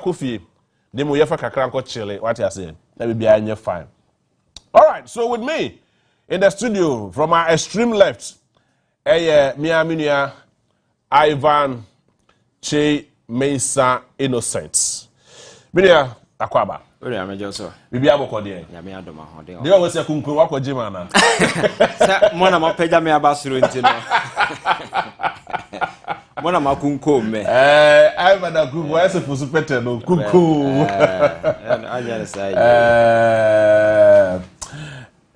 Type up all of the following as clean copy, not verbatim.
coffee. They mo yefa kakra nko chile. What you say? Let me be anye fine. All right. So with me in the studio from our extreme left, Miaminia Ivan Che Mesa Innocent. Minia Akwaba. Ori amejo so. Bibi aboko de. Ya me adoma ho de. They always say kunku wako jima na. Sa mo na mapeja me abasuro ntino. Mona makunko me. Ivan na kunku why say for super no kunku. Anya say.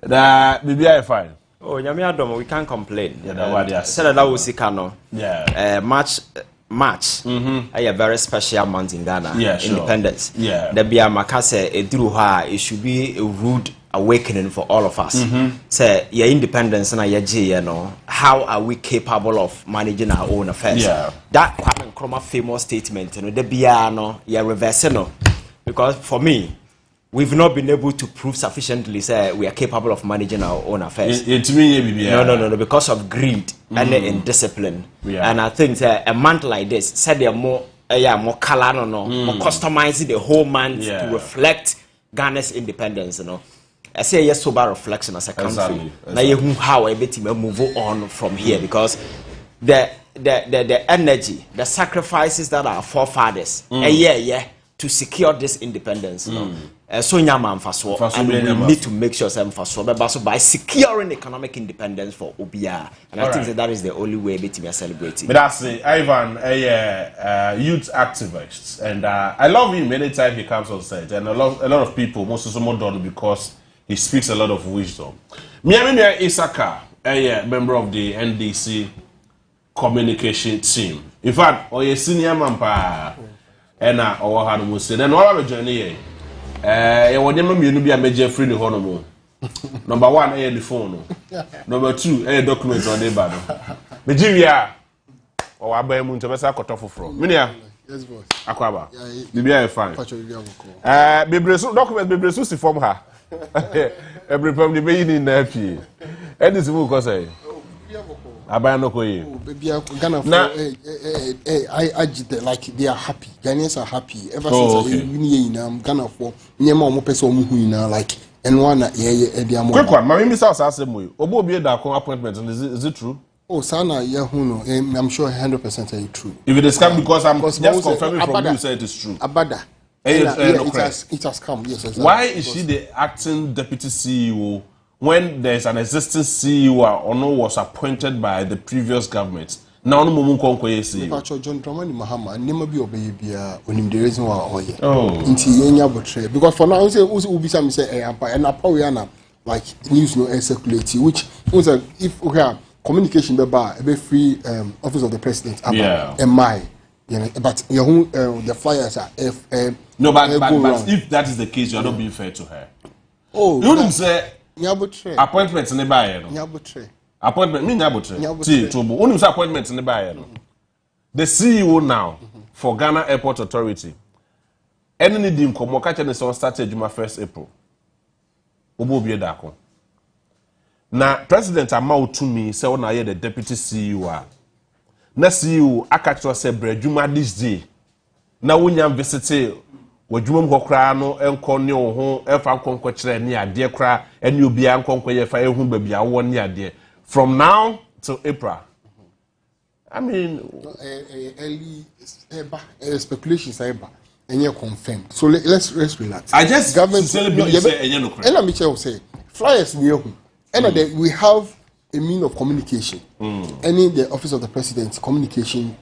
Da bibi I fine. Oh, nyame adom, we can't complain. Yeah, what they said that was Sikano. Yeah. March. A very special month in Ghana. Yeah, sure. Independence. Yeah. The Bia Makase Edruha, it should be a rude awakening for all of us. Say your independence and your G, you know, how are we capable of managing our own affairs? Yeah. That Kwame Nkrumah famous statement, you know, the Bia no, yeah, reverse no. Because for me, we've not been able to prove sufficiently say we are capable of managing our own affairs. No, because of greed and indiscipline. Yeah. And I think a month like this, said they're more color, more customizing the whole month to reflect Ghana's independence. You know, I say yes, sober reflection as a country. Now you how a bit move on from here because the energy, the sacrifices that our forefathers, to secure this independence, you know. So and we need to make sure but by securing economic independence for OBR. And I think that is the only way we are celebrating. But that's Ivan, a youth activist, and I love him anytime he comes on set. And a lot of people, most of them don't because he speaks a lot of wisdom. Miaminia Isaka, a member of the NDC communication team. In fact, or a senior man, and our had most and all our journey. You be a major free the honor. Number one, the phone. Number two, documents on the bad. Nigeria, or I buy moon to mess up from. Minia, yes, boss. Akwaba. Be fine. Documents, be form her. Every problem the being in there. And this book, I say. Abano koye. Ghana for I agite like they are happy. Ghanaians are happy ever since Ghana for nyema omo pese omo hu ina like enwa na ye dia mo. Quick one, mama mi say asem we. Obo obi da kon appointment is it true? Oh sana ye hu no I'm sure 100% true. If it is come because I'm just confirming from you say it is true. Abada. It has come. Yes, exactly. Why is she the acting deputy CEO? When there's an existing CEO Onua was appointed by the previous government, now no mumu konkoye CEO. John Dramani Mahama, never be obey the reason why oye. Inti yenya botre because for now say ubisa me say and apawiyana like news no circulate which was if we have communication be free office of the president about but your the flyers are no but if that is the case you are not being fair to her. Oh, you didn't say appointments in the buyer. Appointment mean Nyabotre. See, Tobo. Only appointments in the buyer. The CEO now for Ghana Airport Authority. Any dim komo catch and so started Juma 1st April. Obo bi edako. Na President Amau to me say na ye the deputy CEO. Na CEO akacho say Juma this day. Na wonya visit Wajumum Hokra no enko ne ho efa nkonko kire ne ade kra ene obi an nkonko ye fa ehun babia wo ne ade from now till April. I mean early speculations are enye confirmed. So let's relax. I just government say enye no kra. And me say flyers near who. And we have a mean of communication. Any the office of the president communication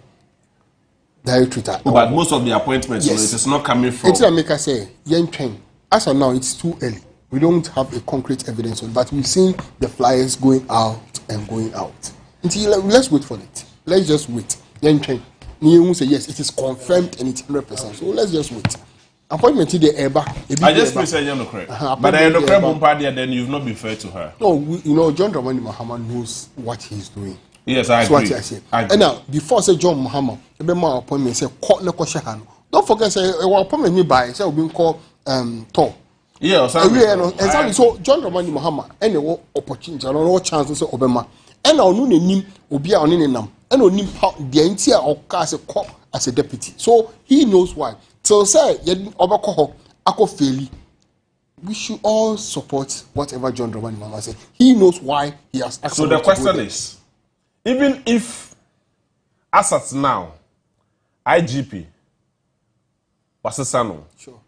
director. But most of the appointments, it is not coming from. It's make us say, as of now, it's too early. We don't have a concrete evidence on, but we've seen the flyers going out and going out. Until let's wait for it. Let's just wait. You say yes, it is confirmed and it's 100%. So let's just wait. Appointment to the Eba. I just say no correct. But I no correct then you've not been fair to her. No, John Dramani Mahama knows what he's doing. Yes, I agree. What I say. And now, before say John Mahama, my appointment say court no question. Don't forget say our appointment me by say we call Tom. Yeah, exactly. So John Dramani Mahama any opportunity no chance say Obama. And now no nim obi a oni nam. And onim how the entire or as a cop as a deputy. So he knows why. So say obako ako faili. We should all support whatever John Dramani Mahama said. He knows why he has asked. So the question is, even if as at now, IGP Wasesano, sure,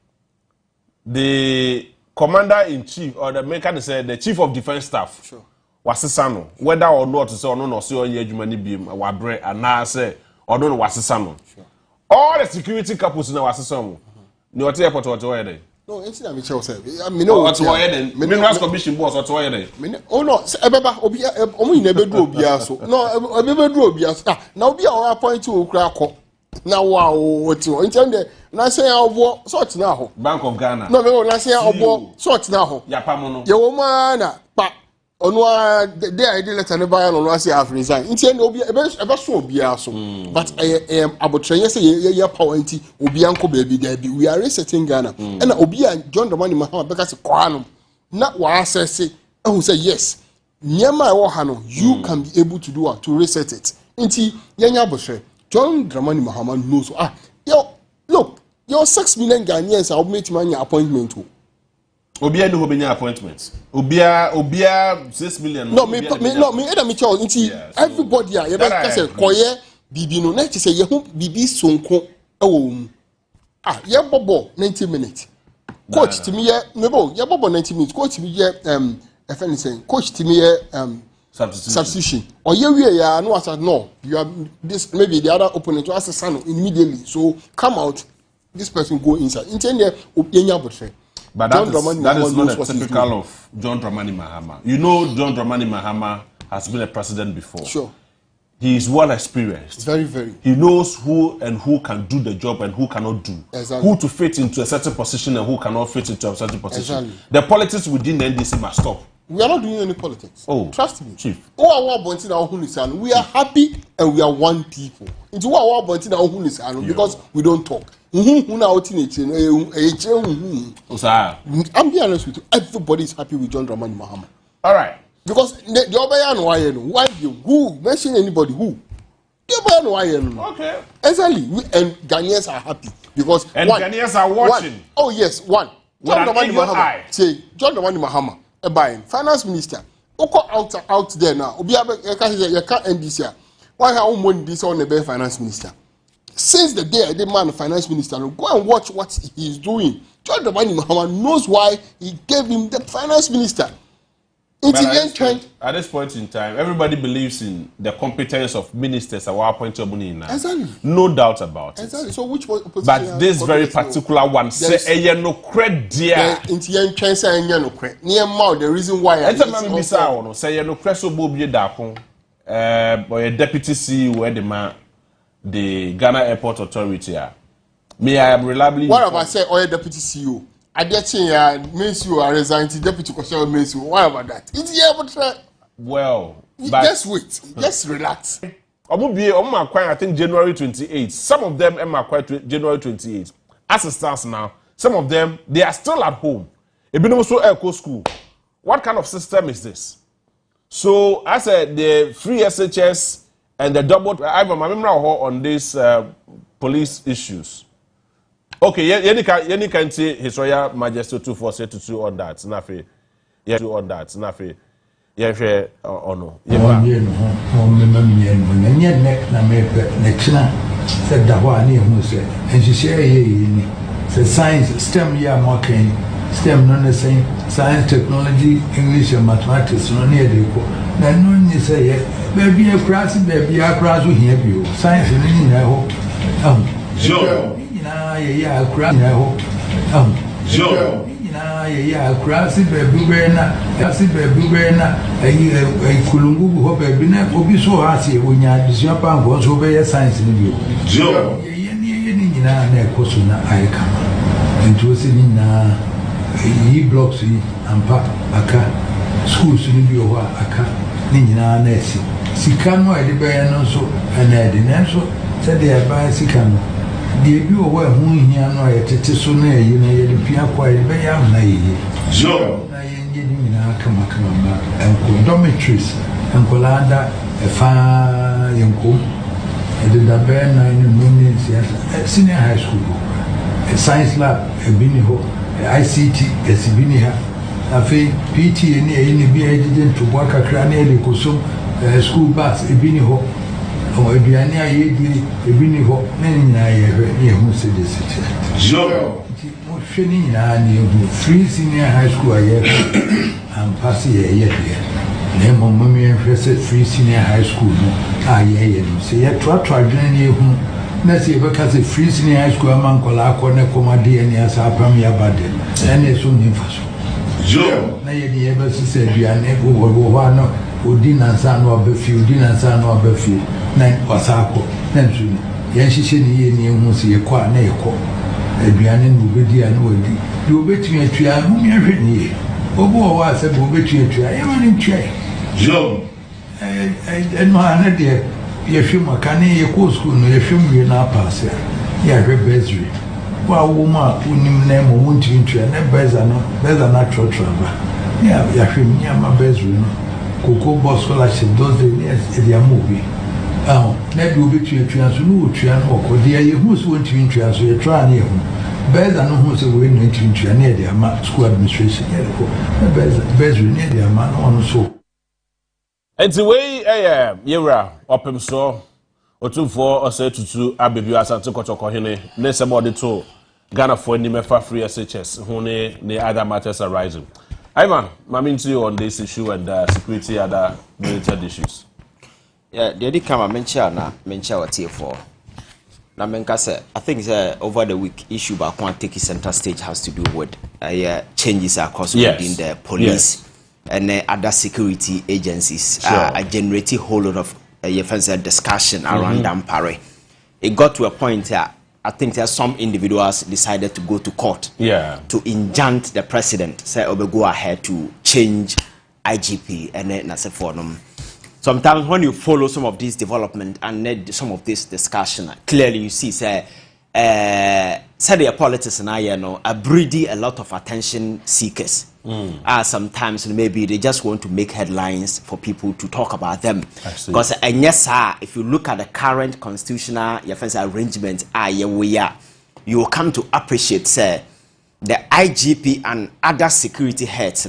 the commander-in-chief or the maker say the chief of defense staff, sure, Wasesano, whether or not to say or no say on Yejumani Beam, Wabre, and now say or no Wasesano. Sure. All the security couples in Wasesano, no airport whatsoever. No, it's not Michelle said. I mean, no, what's why then? Minerals Commission boss, what's why then? Oh no, Ebeba, Obi never do Biaso. No, I never do Bias. Now be our point to crack. Now, wow, what you intended? Now say our war sort now. Bank of Ghana. No, now say our war sort now. Yapamono. Your woman, but Onua, there I did let anybody on Onua say I've resigned. Intend Obi, ever so Biaso. But I am about to say, yeah, power anti, Obianco baby, there be. We are resetting Ghana. And Obia John Dramani Mahama because of Quanum. Not what I say, who say yes. Near my Wahano, you can be able to do what to reset it. Inti, Yanya Boshe. John Dramani Mahama knows. Look, your 6 million Ghanaians are made my appointment to. Obia no obenya appointments. Obia 6 million. No, me Charles. Inti everybody ya be say koye bibi no na ti say ye hu bibi sonko ewo mu. Ye bobo 90 minutes. Coach timi ye mebo ye bobo 90 minutes. Coach timi ye FN saying coach timi ye substitution. Or ye we ya no asa no. You are this maybe the other opponent to ask Sano immediately. So come out. This person go inside. Intend Obienya Botre. But that is not a typical of John Dramani Mahama. You know John Dramani Mahama has been a president before. Sure. He is well experienced. Very, very. He knows who can do the job and who cannot do. Exactly. Who to fit into a certain position and who cannot fit into a certain position. Exactly. The politics within the NDC must stop. We are not doing any politics. Oh, trust me, Chief. We are happy and we are one people. Because we don't talk. I'm being honest with you. Everybody is happy with John Dramani Mahama. All right. Because the other why who mention anybody who? Okay. Exactly. And Ghanaians are happy because Ghanaians are watching. Oh yes, one. John Dramani Mahama. Say John Dramani Mahama. Buying finance minister. Oko out there now. Obi you can't end this year. Why have money this on the finance minister? Since the day I did man finance minister, go and watch what he is doing. John Dramani Mahama knows why he gave him the finance minister. At this point in time, everybody believes in the competence of ministers at our point of view. Exactly. No doubt about it. Exactly. So which was but this very particular one say no credit dear. The reason why I say no credit so bobi dapon or a deputy CEO the Ghana Airport Authority. Me, I am reliably. What have I said? Or a deputy CEO? I get means you are resigning deputy commissioner means you. What about that? It's yeah, but well, just wait, just relax. I think January 28. Some of them acquired January 28. As it stands now, some of them they are still at home. It been also Echo School. What kind of system is this? So I said the free SHS and the double. I remember on these police issues. Okay, you can say His Royal Majesty 2472 on that. Nafe, yeah, on that. Nafe, yeah, share or no. Yeah, said that one who said, and she share the science, STEM, yeah, Maakye, STEM, non the same, science, technology, English, and mathematics, no near the equal. Then no one say, baby, a class, baby, a class will hear you. Science, and I hope. Sure. Yeah, cry. Sure. Yeah, crassy baby, a Kulungu, hope a binner will be so happy when you are this your punk was over science in you. Sure. Kosuna, I come. And to us in he blocks and pap aka schools in the aka Nina Nessie. Sicano, I debate also, and I didn't so said they are by Sicano. The you were whom here no a tetisone, you know, you appear quite very young. Sure. I come and dormitories and Colanda, a fine young cook, and the Dabana in the senior high school. science lab ebini ho ICT esibini ha afi PTA ni bi agent to work akra na ele kosom school bus ebini ho o eduane ayedi ebini ho na nyina ye hu se de city jo mo hwe ni nyina ni hu free senior high school aye am pass ye na mo mami hwe se free senior high school no aye no se ye to adwene ni hu na se beka se free senior high school am ankola akọ na komade ni asa apam ya bade ene so ni faso jo na ye di ebe se aduane wo wa no odi na nsa no abafi odi na nsa no abafi na wasako na nsu ye nhihye ni ye ni hu se ye kwa na ye ko aduane no obedi anu odi de obetumi atua hu mi ahwe ni ye obo wa se bo obetumi atua ye ma ni tua jo no ana de ye hwe makane ye ko school no ye hwe mwe na pass ya hwe bezri wa wo ma unim na mo wonti ntua na beza na trotro ba ya hwe mi ama bezri no koko boss scholarship those days e dia movie na de obetumi atua so no otua no ko de ye hu so wonti ntua so ye try na ye hu beza no hu so we no ntua na ye de ama school administration ye ko bezri ne de ama no on so enti we yewra opem so otumfo ose tutu abebi asante kotoko hene ne semode to Ghana for any mefa free SHS who ne other matters arising. Ivan, maminti on this issue and security other related issues. Yeah, the other come mention what here for. Now menka say I think over the week issue back one take center stage has to do with changes across within the police and other security agencies. I generate a whole lot of discussion around Dampare. It got to a point I think that some individuals decided to go to court to injunct the president, say, go ahead to change IGP and then as a forum. Sometimes when you follow some of these development and some of this discussion, clearly you see, say the politics and I know are breeding a lot of attention seekers. Sometimes maybe they just want to make headlines for people to talk about them. Because yes, sir, if you look at the current constitutional arrangement, you will come to appreciate, say, the IGP and other security heads,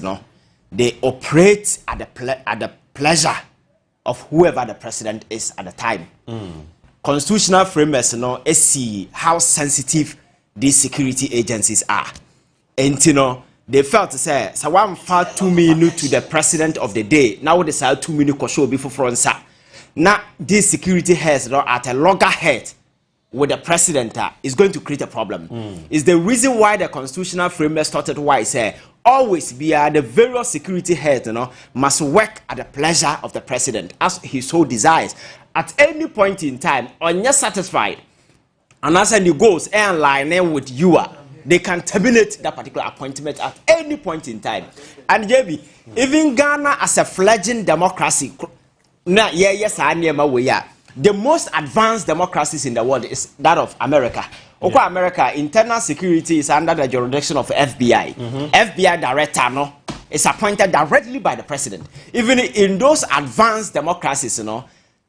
they operate at the pleasure of whoever the president is at the time. Constitutional framers, see how sensitive these security agencies are. And they felt to say, so one far 2 minutes to the president of the day. Now they say 2 minutes show before front. Now this security heads at a loggerhead with the president is going to create a problem. It's the reason why the constitutional framework started why say always be the various security heads must work at the pleasure of the president as he so desires. At any point in time, when you're satisfied, and as he goes and line with you they can terminate that particular appointment at any point in time. And JB, even Ghana as a fledgling democracy, the most advanced democracies in the world is that of America. America, internal security is under the jurisdiction of FBI. FBI director is appointed directly by the president. Even in those advanced democracies,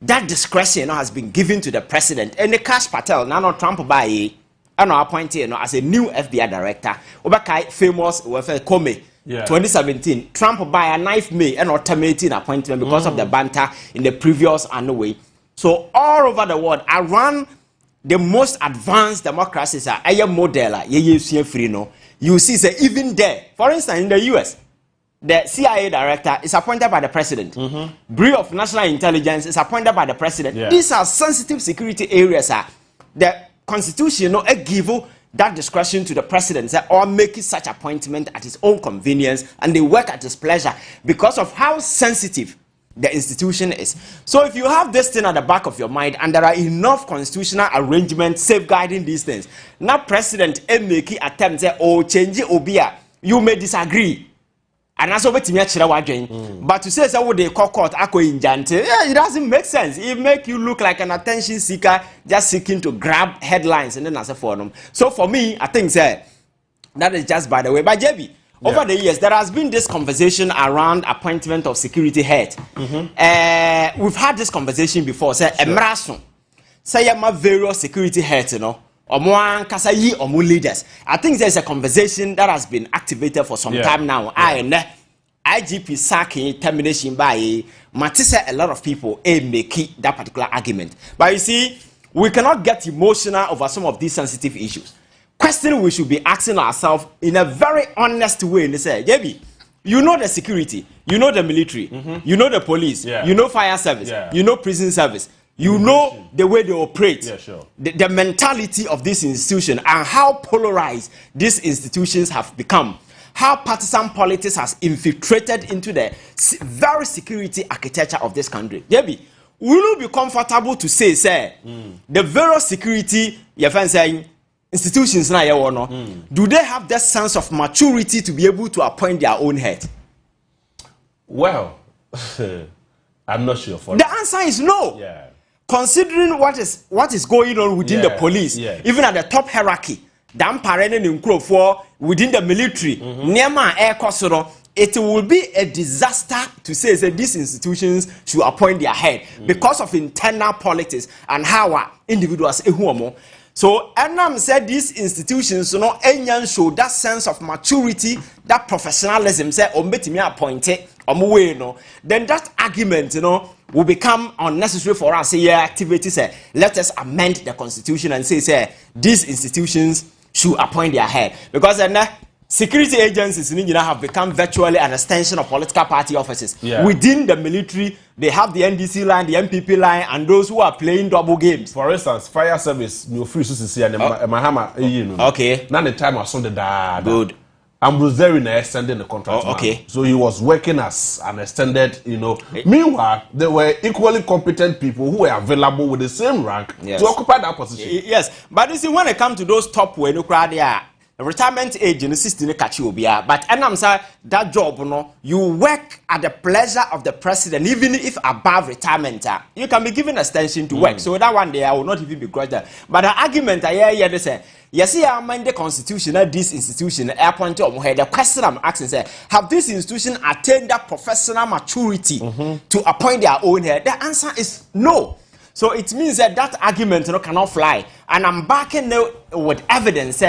that discretion has been given to the president. And the Kash Patel, Nano Trump by appointed as a new FBI director. Obakai famous Kome 2017. Trump by a knife May and automating appointment because of the banter in the previous way. So all over the world, around the most advanced democracies are a model. You see, say even there, for instance, in the US, the CIA director is appointed by the president. Bureau of National Intelligence is appointed by the president. These are sensitive security areas. The Constitution give that discretion to the president or make such appointment at his own convenience, and they work at his pleasure because of how sensitive the institution is. So if you have this thing at the back of your mind and there are enough constitutional arrangements safeguarding these things, now president make attempt say change obia, you may disagree. And that's what but to say what they call court it doesn't make sense. It make you look like an attention seeker just seeking to grab headlines and then as a forum. So for me, I think that is just by the way. But JB, over the years, there has been this conversation around appointment of security head. We've had this conversation before. Say, Emrason, say, my various security heads, Omo ankasa yi omo leaders. I think there's a conversation that has been activated for some time now. IGP sacking termination by Matisse, a lot of people make that particular argument. But you see, we cannot get emotional over some of these sensitive issues. Question we should be asking ourselves in a very honest way. They say, JB, you know the security, you know the military, you know the police, you know fire service, you know prison service, you know the way they operate, the mentality of this institution and how polarized these institutions have become. How partisan politics has infiltrated into the very security architecture of this country. JB, will you be comfortable to say, the various security institutions now, do they have that sense of maturity to be able to appoint their own head? Well, I'm not sure for the answer is no. Considering what is going on within the police, even at the top hierarchy, within the military, it will be a disaster to say that these institutions should appoint their head because of internal politics and how individuals. So, Enam said these institutions show that sense of maturity, that professionalism, say, appointed, then that argument, will become unnecessary for us. Activities, let us amend the constitution and say, these institutions should appoint their head. Because security agencies have become virtually an extension of political party offices. Within the military, they have the NDC line, the MPP line, and those who are playing double games. For instance, fire service, no free to and Mahama. Okay. Now the time I saw the dad. Good. Ambrose Zerina extended the contract. Okay. So he was working as an extended, Meanwhile, there were equally competent people who were available with the same rank to occupy that position. Yes. But you see, when it comes to those top when you cry there, retirement age in 16 catch you but I'm saying that job you work at the pleasure of the president even if above retirement you can be given extension to work, so that one day I will not even begrudge that. But the argument I hear they say yes, I mind the constitution that this institution appointed the question I'm asking say, have this institution attained that professional maturity to appoint their own head? The answer is no. So it means that argument cannot fly, and I'm backing with evidence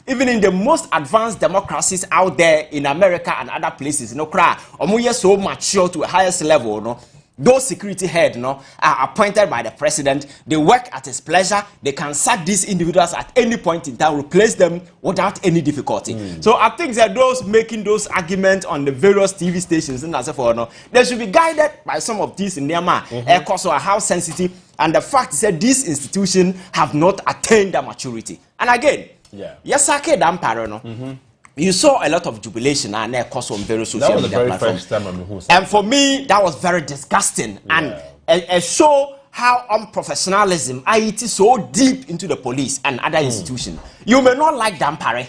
even in the most advanced democracies out there in America and other places, so mature to a highest level, those security heads are appointed by the president. They work at his pleasure. They can sack these individuals at any point in time, replace them without any difficulty. So I think that those making those arguments on the various TV stations and as for they should be guided by some of these in Myanmar, also how sensitive, and the fact is that these institutions have not attained their maturity. And again, you saw a lot of jubilation and on various social media platforms. And for me, that was very disgusting and it show how unprofessionalism it is so deep into the police and other institutions. You may not like Dampare.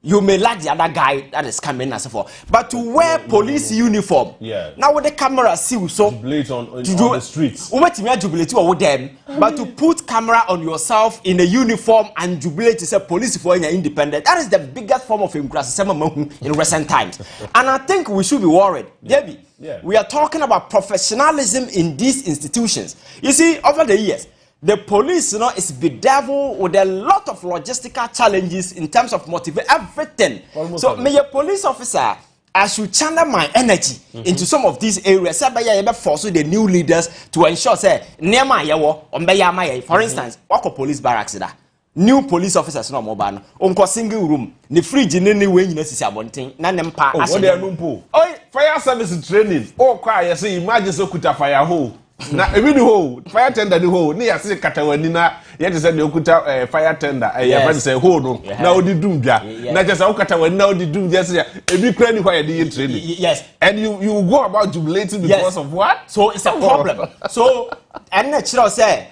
You may like the other guy that is coming as for, but to wear police uniform. Now with the camera see so jubilate on the streets. Jubilate over them, but to put camera on yourself in a uniform and jubilate to say police for independent. That is the biggest form of impression in recent times. And I think we should be worried. Debbie, we are talking about professionalism in these institutions. You see, over the years, the police, is bedeviled with a lot of logistical challenges in terms of motivate everything. So, may a police officer, I should channel my energy into some of these areas. Force the new leaders to ensure, for instance, what police barracks there? New police officers no mobile. Unko single room. The fridge in any way you necessary abonting. Nanempa. Oh, fire service training. Oh, cry. Say, imagine so kuta fire hole. Na even the hole fire tender the hole ni yase katawani na yet say the okuta fire tender friend say hole no na odi dum dwa na just okatawani na odi dum just ebi kra ni why dey training. Yes, and you go about jubilating because of what? So it's a problem. So and natural say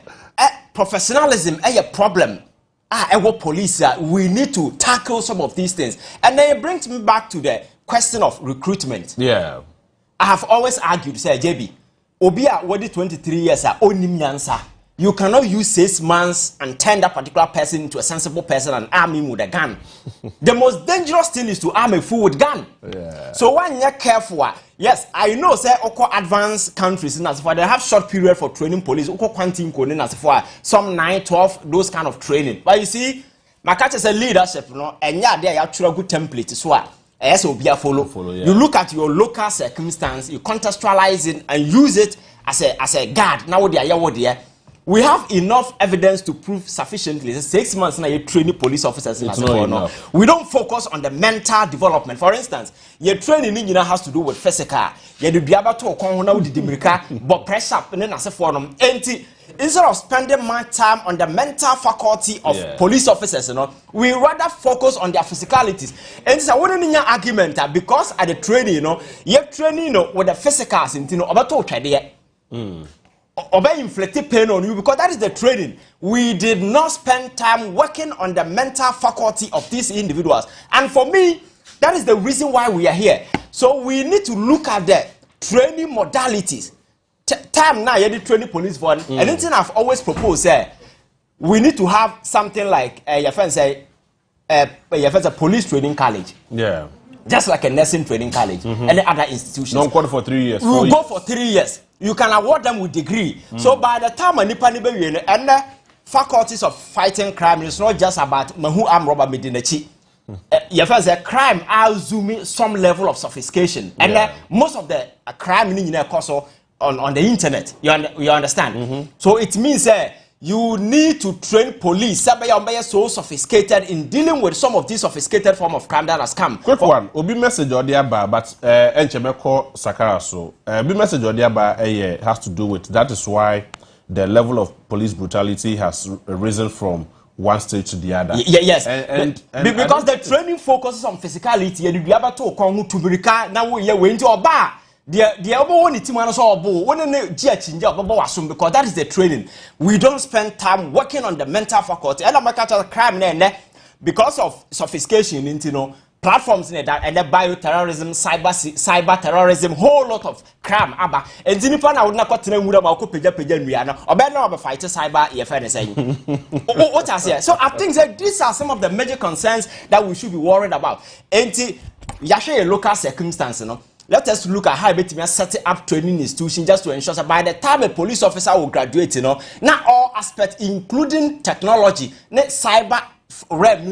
professionalism a problem. Police we need to tackle some of these things, and then it brings me back to the question of recruitment. I have always argued say JB Obia, what 23 years are onim nyansa. you cannot use 6 months and turn that particular person into a sensible person and arm him with a gun. The most dangerous thing is to arm a fool with gun. Yeah. So when you're careful, yes, I know say advanced countries in as far they have short period for training police, quantum coding as far some 9, 12, those kind of training. But you see, Maakye is a leadership, no, and yeah, they have a good template so yes, will be a follow. Yeah. You look at your local circumstance, you contextualize it and use it as a guard. Now we have enough evidence to prove sufficiently. 6 months now you train police officers. We don't focus on the mental development. For instance, your training has to do with physical. You do be able to but pressure instead of spending more time on the mental faculty of police officers, we rather focus on their physicalities. And so what is your argument? Because at the training, you're training with the physicals, inflicted pain on you because that is the training. We did not spend time working on the mental faculty of these individuals. And for me, that is the reason why we are here. So we need to look at the training modalities. Time now, you're the training police for anything I've always proposed. We need to have something like your friend say, a police training college. Yeah. Just like a nursing training college, any other institutions. Don't go for 3 years. We go for 3 years. You can award them with degree. So by the time and the faculties of fighting crime, it's not just about who arm robber medinechi. Your friend say crime assuming some level of sophistication, and most of the crime in on the internet. You understand? So it means you need to train police. So sophisticated in dealing with some of these sophisticated form of crime that has come. Quick one. Obi message or the but enchemeko sakara so. Obi message or the has to do with that is why the level of police brutality has risen from one stage to the other. Yes. And because the training focuses on physicality, you be able to come to America now we are into a bar. The other one is because that is the training. We don't spend time working on the mental faculty. And crime because of sophistication, platforms and the bioterrorism, cyber terrorism, whole lot of crime. And Zinipan I would not continue about or fight cyber what I say. So I think that these are some of the major concerns that we should be worried about. And a local circumstance, let us look at how we set up training institution just to ensure that by the time a police officer will graduate, not all aspects, including technology, cyber realm,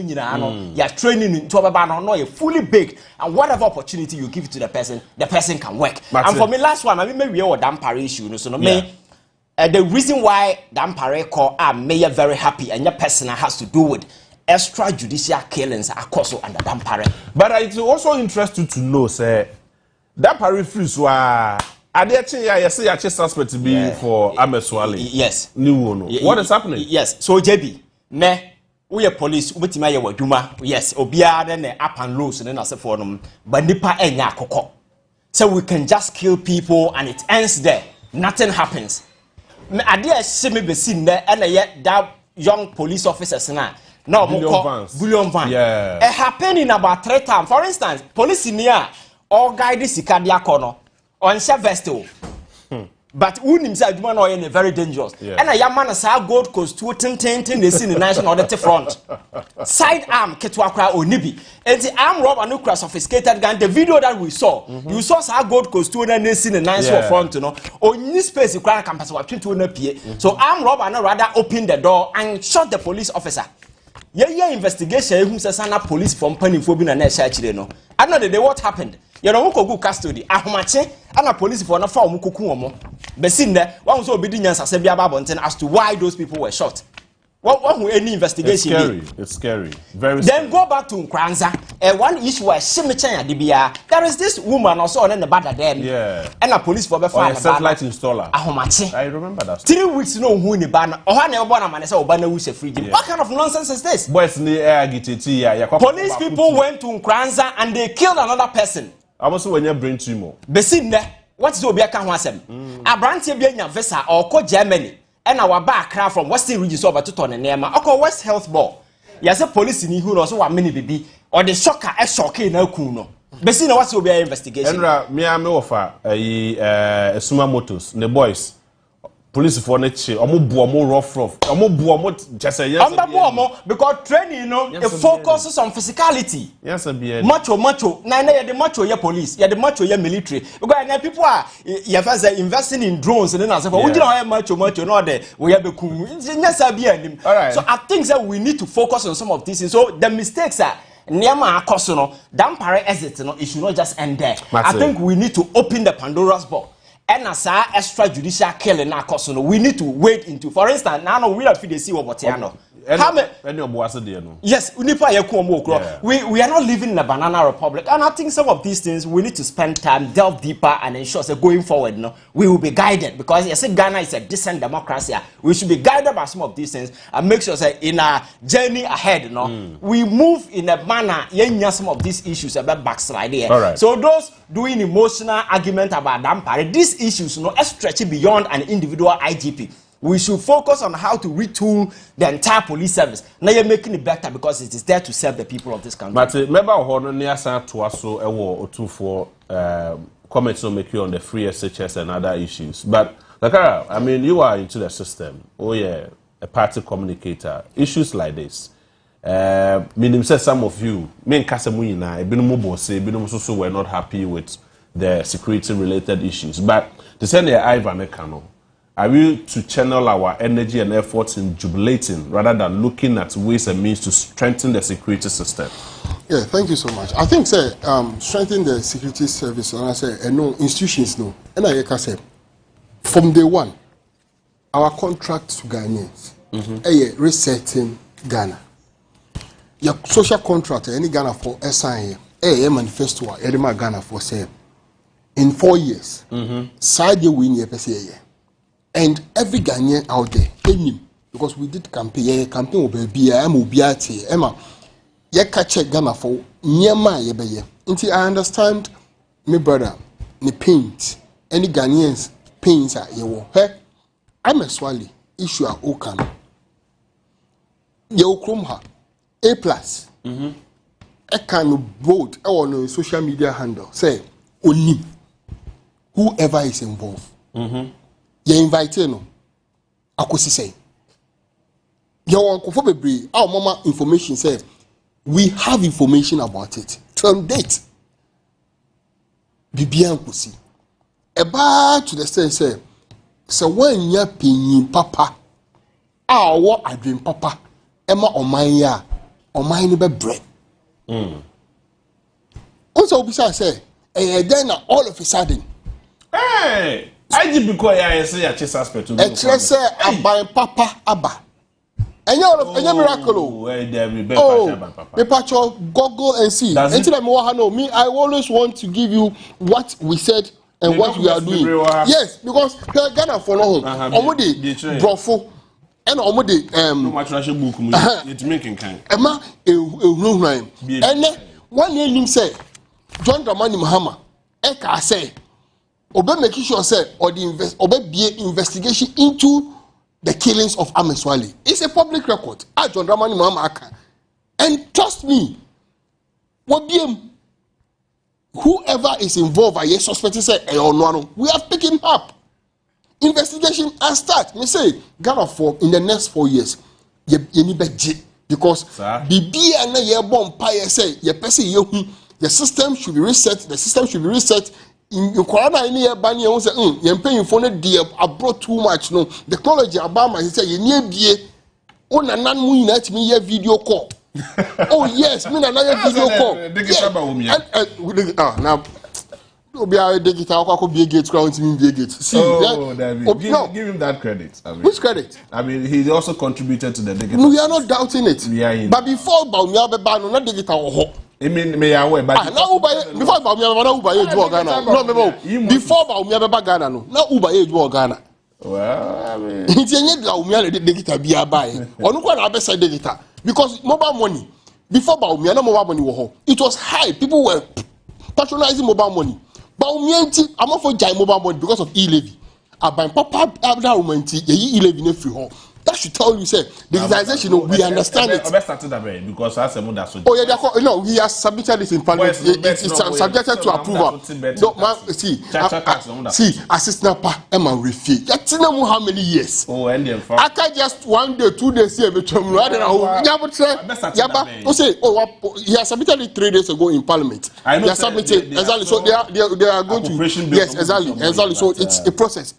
you're training into a fully baked, and whatever opportunity you give to the person can work. And for me, last one, I mean, maybe we have a Dampare issue, the reason why Dampare call are mayor very happy and your person has to do with extrajudicial killings are also under Dampare. But it's also interesting to know, say. That paraphrase was I suspect to be for Ameswale. Yes. What is happening? Yes. So JB, we are police, yes, Obia then up and loose and then as a forum, but nipa enya koko. So we can just kill people and it ends there. Nothing happens. I dare see me be seen there and yet that young police officers now. No, Bullion Van. Yeah. It happened in about 3 times. For instance, police in here. All guide this Sikadia corner on Chevesto. But who himself is very dangerous. And a young man has gold coast to 10 they see the national audit front. Side arm Ketwakra or Nibi. And the arm rob and nuclear sophisticated gun. The video that we saw, you saw gold coast to and they see the nice front, or in this space you cry campus or 21 PA. So arm rob and rather open the door and shot the police officer. Yeah, investigation who says Sana police from Penny Phobia and Nashachino. I know that what happened. You know, go custody. Ahomache and a police for na form kukuomo. Besin there, one was obedience as to why those people were shot. What any investigation? It's scary. Very. Then go back to Nkranza. One issue was Shimichanya Dibia. There is this woman also on the bada then. Yeah. And a police for the fire. Satellite installer. Ahomache. I remember that. 3 weeks no who in the ban. Or I never born a man say Obana who's a free. What kind of nonsense is this? Boys in the air GTT. Police people went to Nkranza and they killed another person. I'm also when you bring Timo. Besin there. What is Obia Kanwasem? A branch here visa or co Germany. And our back crowd from Western regions over to Ton and Nema. Oko West Health Board. Yes, a police in who knows what many baby or the shocker a shocking no kuno. Besina what's your investigation? Enra, me offer a Suma Motors, the boys. police for next year, rough. Just say yes. Because training, you know, it focuses on physicality. Yes, Macho. Now, the macho, your police, the macho, your military. Because people are investing in drones and then I say, we don't have macho, no, there. We have a all right. So I think that we need to focus on some of these. So the mistakes are. Niama akoso dampare exit no, it should not just end there. I think we need to open the Pandora's box. And as our extrajudicial killing akoso we need to wade into. For instance, now we have to see what Botiano. Yes, we are not living in a banana republic, and I think some of these things we need to spend time, delve deeper, and ensure that going forward, we will be guided because you say Ghana is a decent democracy. We should be guided by some of these things and make sure that in our journey ahead, we move in a manner. Some of these issues about backslide here. Right. So those doing emotional argument about dampare, these issues, stretch beyond an individual IGP. We should focus on how to retool the entire police service. Now you're making it better because it is there to serve the people of this country. But remember how near to us so or two for comments to make you on the free SHS and other issues. But Lakara, I mean, you are into the system. Oh yeah, a party communicator. Issues like this. Meaning says some of you, me and Kasamuna, so were not happy with the security related issues. But to send the Ivan Ekano. Are we to channel our energy and efforts in jubilating rather than looking at ways and means to strengthen the security system? Yeah, thank you so much. I think, sir, strengthen the security service, and I say, no institutions, no. And I can say, from day one, our contract to Ghanaians, resetting Ghana. Your social contract, any Ghana for SIA, manifesto, any Ghana for say, in 4 years, side you win your PCA. And every Ghanaian out there, because we did campaign will be Emma. You catch Ghana for Nyama Yebeye. Until I understand, my brother, the paint, any Ghanaians paints are you. Hey, I'm a swally issue at Okan. You Krumha A+. I can vote on social media handle. Say, only whoever is involved. You invite no. Akusi say. You want to be our mama information say we have information about it. Term date. Bibian Kusi. About to the sense say so when you paying papa. What I dream papa. Emma on my bread. Also Obisa say then all of a sudden. Hey! I did because I say a chess aspect. A chess by Papa Abba. And you're miracle. Papacho, Google and see. Until I'm me, I always want to give you what we said and what we are doing. Yes, because Ghana for no Omudi Brofo and Omudi no much Russian book it's making kind. Emma and one name say John Dramani Mahama. Eka say Obe making sure say or the Obe be investigation into the killings of Ameswali. It's a public record. John Dramani Mahama. And trust me, what whoever is involved, I suspect say Onua, we have picked him up. Investigation and start. Me say Ghana for in the next 4 years. You need because BB and ye bomb pie say ye person the system should be reset. The system should be reset. In Corona in here, Bani say, you're paying for it, dear. I brought too much. No, the technology Obama he said, you need be on a non let me a video call. Oh, yes, me another video call. Now, be a digital, could be a gate, ground to me, be a gate. See, give him that credit. I mean, which credit? I mean, he also contributed to the digital. No, we are not doubting it. We are in. But before Baumia be ban, not digital. I mean, may I wear, but now before Baumia, Uber Ghana. No, before Baumia Ghana, no, now Uber Ghana. Well, I mean, it's a Baumia digital be a buy. Or no one other side digital because mobile money before Baumia, no mobile money it was high. People were patronizing mobile money. Baumia, I'm not for mobile money because of e-levy. I buy papa abda romanti, e-levy ne free hall. that should tell you, say, digitization, we understand it. Because I said, oh, yeah, no, he has submitted it in parliament. It's subjected to approval. No, man, see, assistant pa, Emma refuse. That's how many years? Oh, and I can't just 1 day, 2 days here, but rather say, oh, he has submitted it 3 days ago in parliament. They are submitted exactly, so they are going to yes, exactly. So it's a process.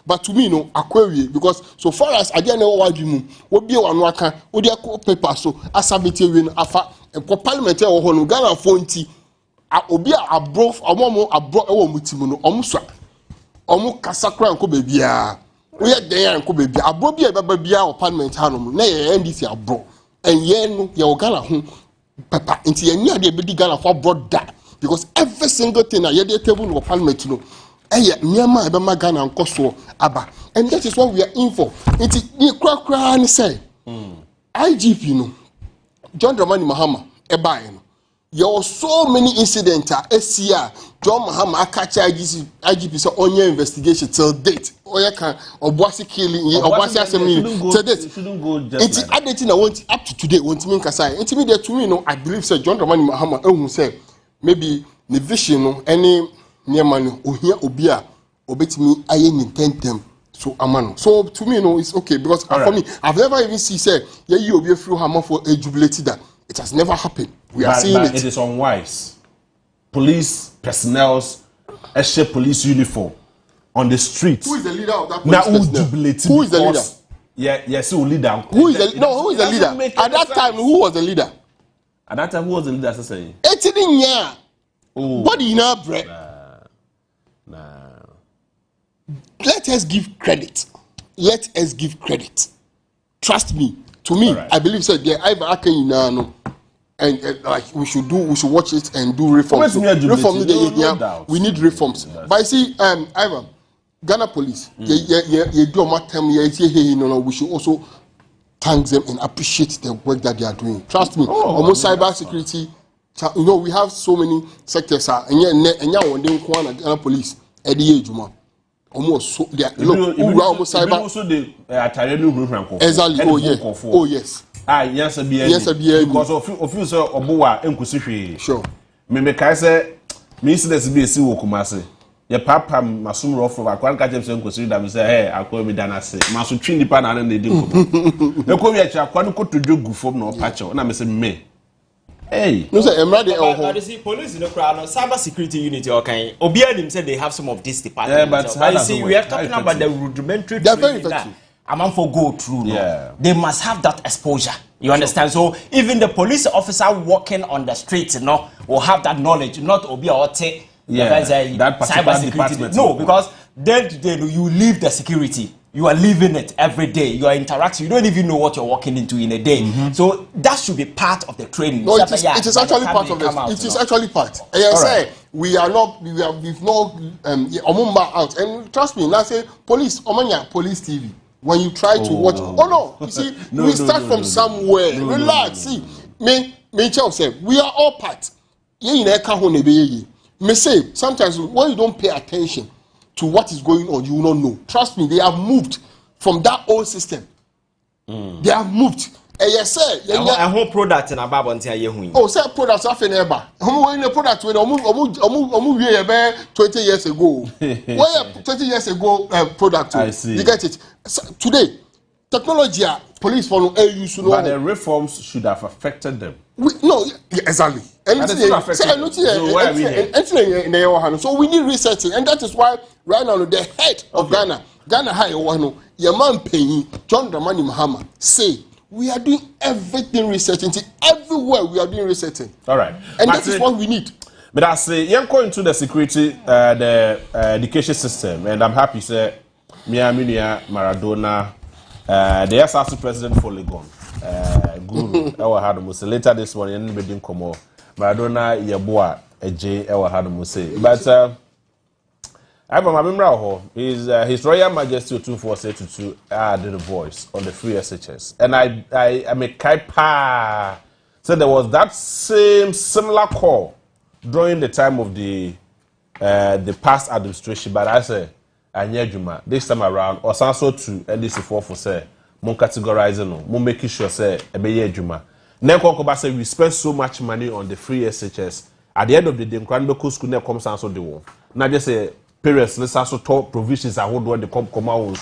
But to me, no, query because so far as I didn't know what you will be one worker, would you paper so as submitted in afa and parliament or Honu Ghana Fonti. Obi abro mutimuno omuswa omu kasakra nko bebia we den nko bebia abro bia bebia o parliament hanom na ye NDC abro enye no ye Ghana ho papa nti ye nya de bedi Ghana for brother because every single thing na ye dey table no parliament no eye nyama e be ma Ghana nko so aba and that is what we are in for nti ni kra ni say IGP no John Dramani Mahama e bae no there were so many incidents SCR John Mahama akacha IGP so on your investigation till date oya kan obuasi killing obuasi assembly till date it's adding I want up to today want me kasa intimidate to me no I believe say John Dramani Mahama ehun say maybe the vision no any near no ohia obi a obetimi aye ni tentem so amano so to me no it's okay because for me I've never even see say you obi free hammer for a jubilated that it has never happened. We are seeing it. It is unwise. Police personnel, extra police uniform on the streets. Who is the leader of that police personnel? Who is the leader? Yes, who leader? Who is the who is the leader? At that time, who was the leader? At that time, who was the leader? I say. 18 years. Oh. What do you know, bread? Nah. Let us give credit. Let us give credit. Trust me. To me, right. I believe so. There, and like we should watch it and do reforms. We need reforms. But I see, Ivan, Ghana police, you do my time. We should also thank them and appreciate the work that they are doing. Trust me, almost cyber security. You know, we have so many sectors. And Ghana police at the age, almost so they are almost cyber. Exactly. Oh yes. Yes, because of you so obuwa enkusi hwe. Sure. Me kai say me incident be esi wo Kumase. Ye papa masum rofo akwan ka jem say enkusi da me say hey akwa me dana se. Maso twi nipa na na edi nkomo. E ko wi acha akwan ko to dwogu fom na opache na me say me. Hey. No say emrade e ho. But see police in the crowd cyber security unit okay. Obi anim say they have some of this departments. Yeah, but see we are talking about the rudimentary training. They're very effective. Among for go through, no? They must have that exposure. You understand? So even the police officer walking on the streets, will have that knowledge, not obi or take that cyber security. No, because then you leave the security. You are living it every day. You are interacting. You don't even know what you're walking into in a day. So that should be part of the training. No, it is actually part of it. It is actually part. Right. We've not out. And trust me, now say police TV. When you try to watch, you see, we start from somewhere. Relax. See, me say we are all part. Me say sometimes when you don't pay attention to what is going on, you will not know. Trust me, they have moved from that old system. They have moved. Yes, sir. A whole product in a bab until you win. Oh, sir, products are never. When the product when 20 years ago. Where 20 years ago product. I see. You get it. Today, technology, police for use. But the reforms should have affected them. No, exactly. So we need researching, and that is why right now the head of Ghana High your man paying John Dramani Mahama say. We are doing everything researching. Everywhere we are doing researching. All right. And that is what we need. But I say, you're going to the security, the education system, and I'm happy, sir. Mia Maradona, the SRC president for Legon, Guru, our had later this morning, didn't come over. Maradona, Yabua, J, our had but I remember His Royal Majesty 2472 added a voice on the free SHS, and I make Kaipa said there was that similar call during the time of the past administration, but I say Anya Juma this time around or Sanso 2 NDC 4 for say mon categorizing no, mon making sure say ebeye adwuma. Na konko say we spend so much money on the free SHS. At the end of the day, nkran school na come so de wo. Na just say parents let's also talk provisions hold when they come out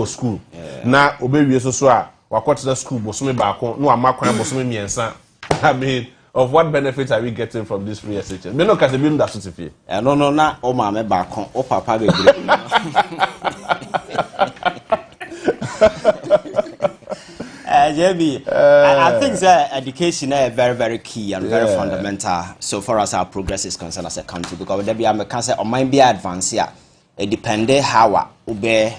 school. Na obewie so a wakotena school bosome baako no amakwan bosome miensa. I mean, of what benefits are we getting from this free SHS? Me no kase bi nda so tifie. No na o ma me baako o papa be JB, I think that education is very, very key and very fundamental so far as our progress is concerned as a country. Because there be a cancer or might be advanced here. It depends how we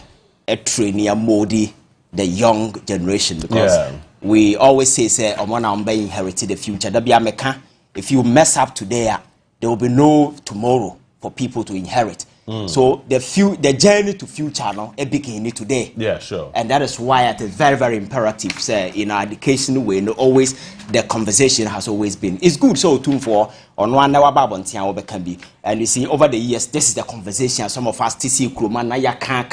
train and mold the young generation. Because we always say, inherited the future. There be a mecha. If you mess up today, there will be no tomorrow for people to inherit. So the journey to future now it beginning today. Yeah, sure. And that is why it is very, very imperative. Say in our education way, always the conversation has always been. It's good so too for Onua na waba can be. And you see over the years, this is the conversation. Some of us TC Kroma na ya can.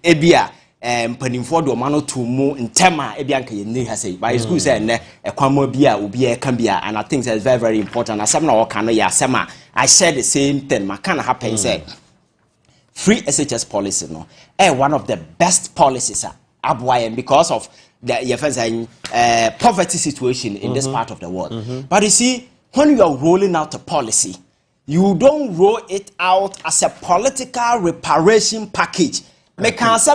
Ebia mpanimfo do mano to mu ntema ebia nka ye ha say. But it's good say na ekwamo bia obi can be, and I think that is very, very important. As some na work no ya sema I said the same thing. Makana happen say free SHS policy no one of the best policies abway because of the poverty situation in this part of the world. But you see, when you are rolling out a policy, you don't roll it out as a political reparation package. Without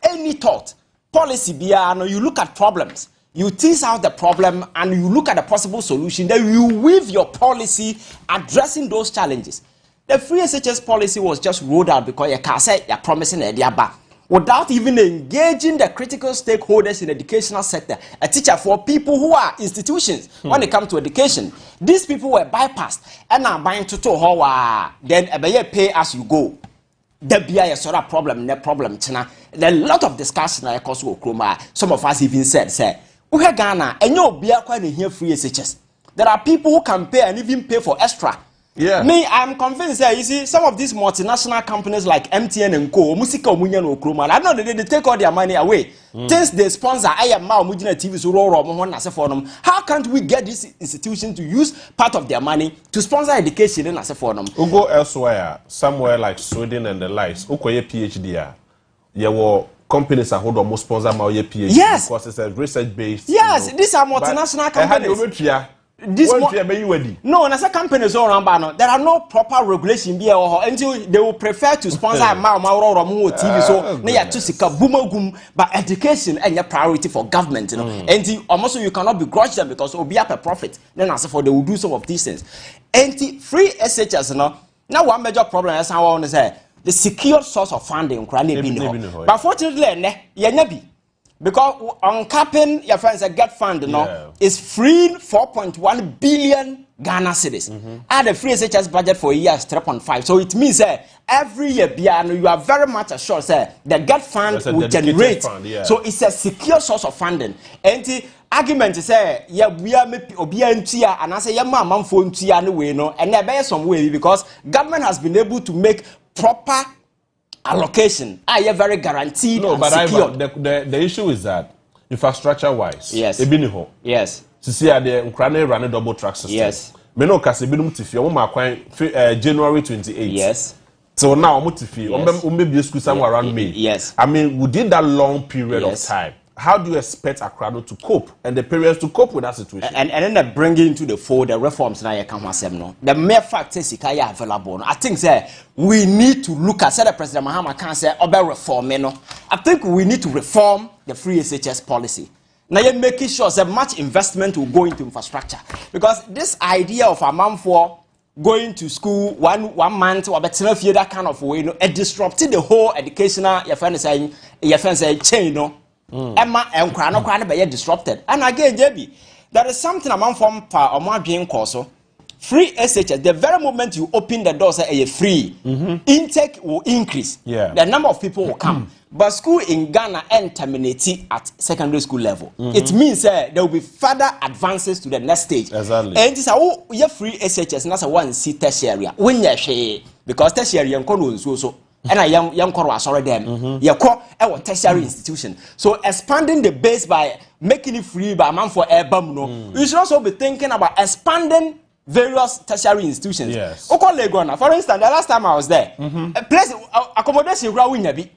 any thought. Policy you look at problems. You tease out the problem and you look at the possible solution. Then you weave your policy addressing those challenges. The free SHS policy was just rolled out because you can't say you're promising a diaba without even engaging the critical stakeholders in the educational sector. A teacher for people who are institutions when it comes to education. These people were bypassed and are buying to how then pay as you go. There be a sort of problem, no problem. There a lot of discussion across Okroma. Some of us even said, Uhe Ghana, and you be quite here free SHS. There are people who can pay and even pay for extra. Yeah. Me, I'm convinced that you see some of these multinational companies like MTN and Co, Musika Munyan Okroma, I know that they take all their money away. Since they sponsor I am now Mujina TV so for them. How can't we get this institution to use part of their money to sponsor education in as a for them? We go elsewhere, somewhere like Sweden and the likes. Ukoye PhD. You were companies that hold almost sponsor my PhD. Yes. Because it's a research based. Yes, these are multinational companies. This no, and as a company so around there are no proper regulation be until they will prefer to sponsor TV so na to sika boomagum, but education and your priority for government, you know. And also you cannot begrudge them because it will be up a profit. Then as for they will do some of these things. And free SHS now one major problem is how I want to say the secure source of funding but fortunately because uncapping your friends a get fund is free 4.1 billion Ghana cedis. And the free SHS budget for a year is 3.5. So it means every year you are very much assured the get fund will generate. So it's a secure source of funding. And the argument is we are maybe obia and I say mama phone way and there some way because government has been able to make proper allocation. I am very guaranteed and secured. The issue is that infrastructure wise, yes, yes. To see the Ukraine running double track system. Yes. Meno kasebinum tifi January 28. Yes. So now maybe school somewhere around May. Yes. I mean, within that long period of time, how do you expect Accra to cope and the parents to cope with that situation? And then they bring into the fold the reforms now you can no. The mere fact is Sikaya available. I think we need to look at the President Mahama can say about reform. I think we need to reform the free SHS policy. Now you're making sure that much investment will go into infrastructure. Because this idea of a man for going to school one month or that kind of way, it disrupted the whole educational chain, Emma and Krano be disrupted. And again, JB, there is something among from or more being also. Free SHS, the very moment you open the doors a free, intake will increase. Yeah. The number of people will come. But school in Ghana and terminate at secondary school level. It means there will be further advances to the next stage. Exactly. And this is free SHS, and that's a one see tertiary. When you share because tertiary and so. and I young koro sorry them. You call a tertiary institution. So expanding the base by making it free by man for airborne. No, you should also be thinking about expanding various tertiary institutions. Yes. For instance, the last time I was there, a place accommodation growing a bit.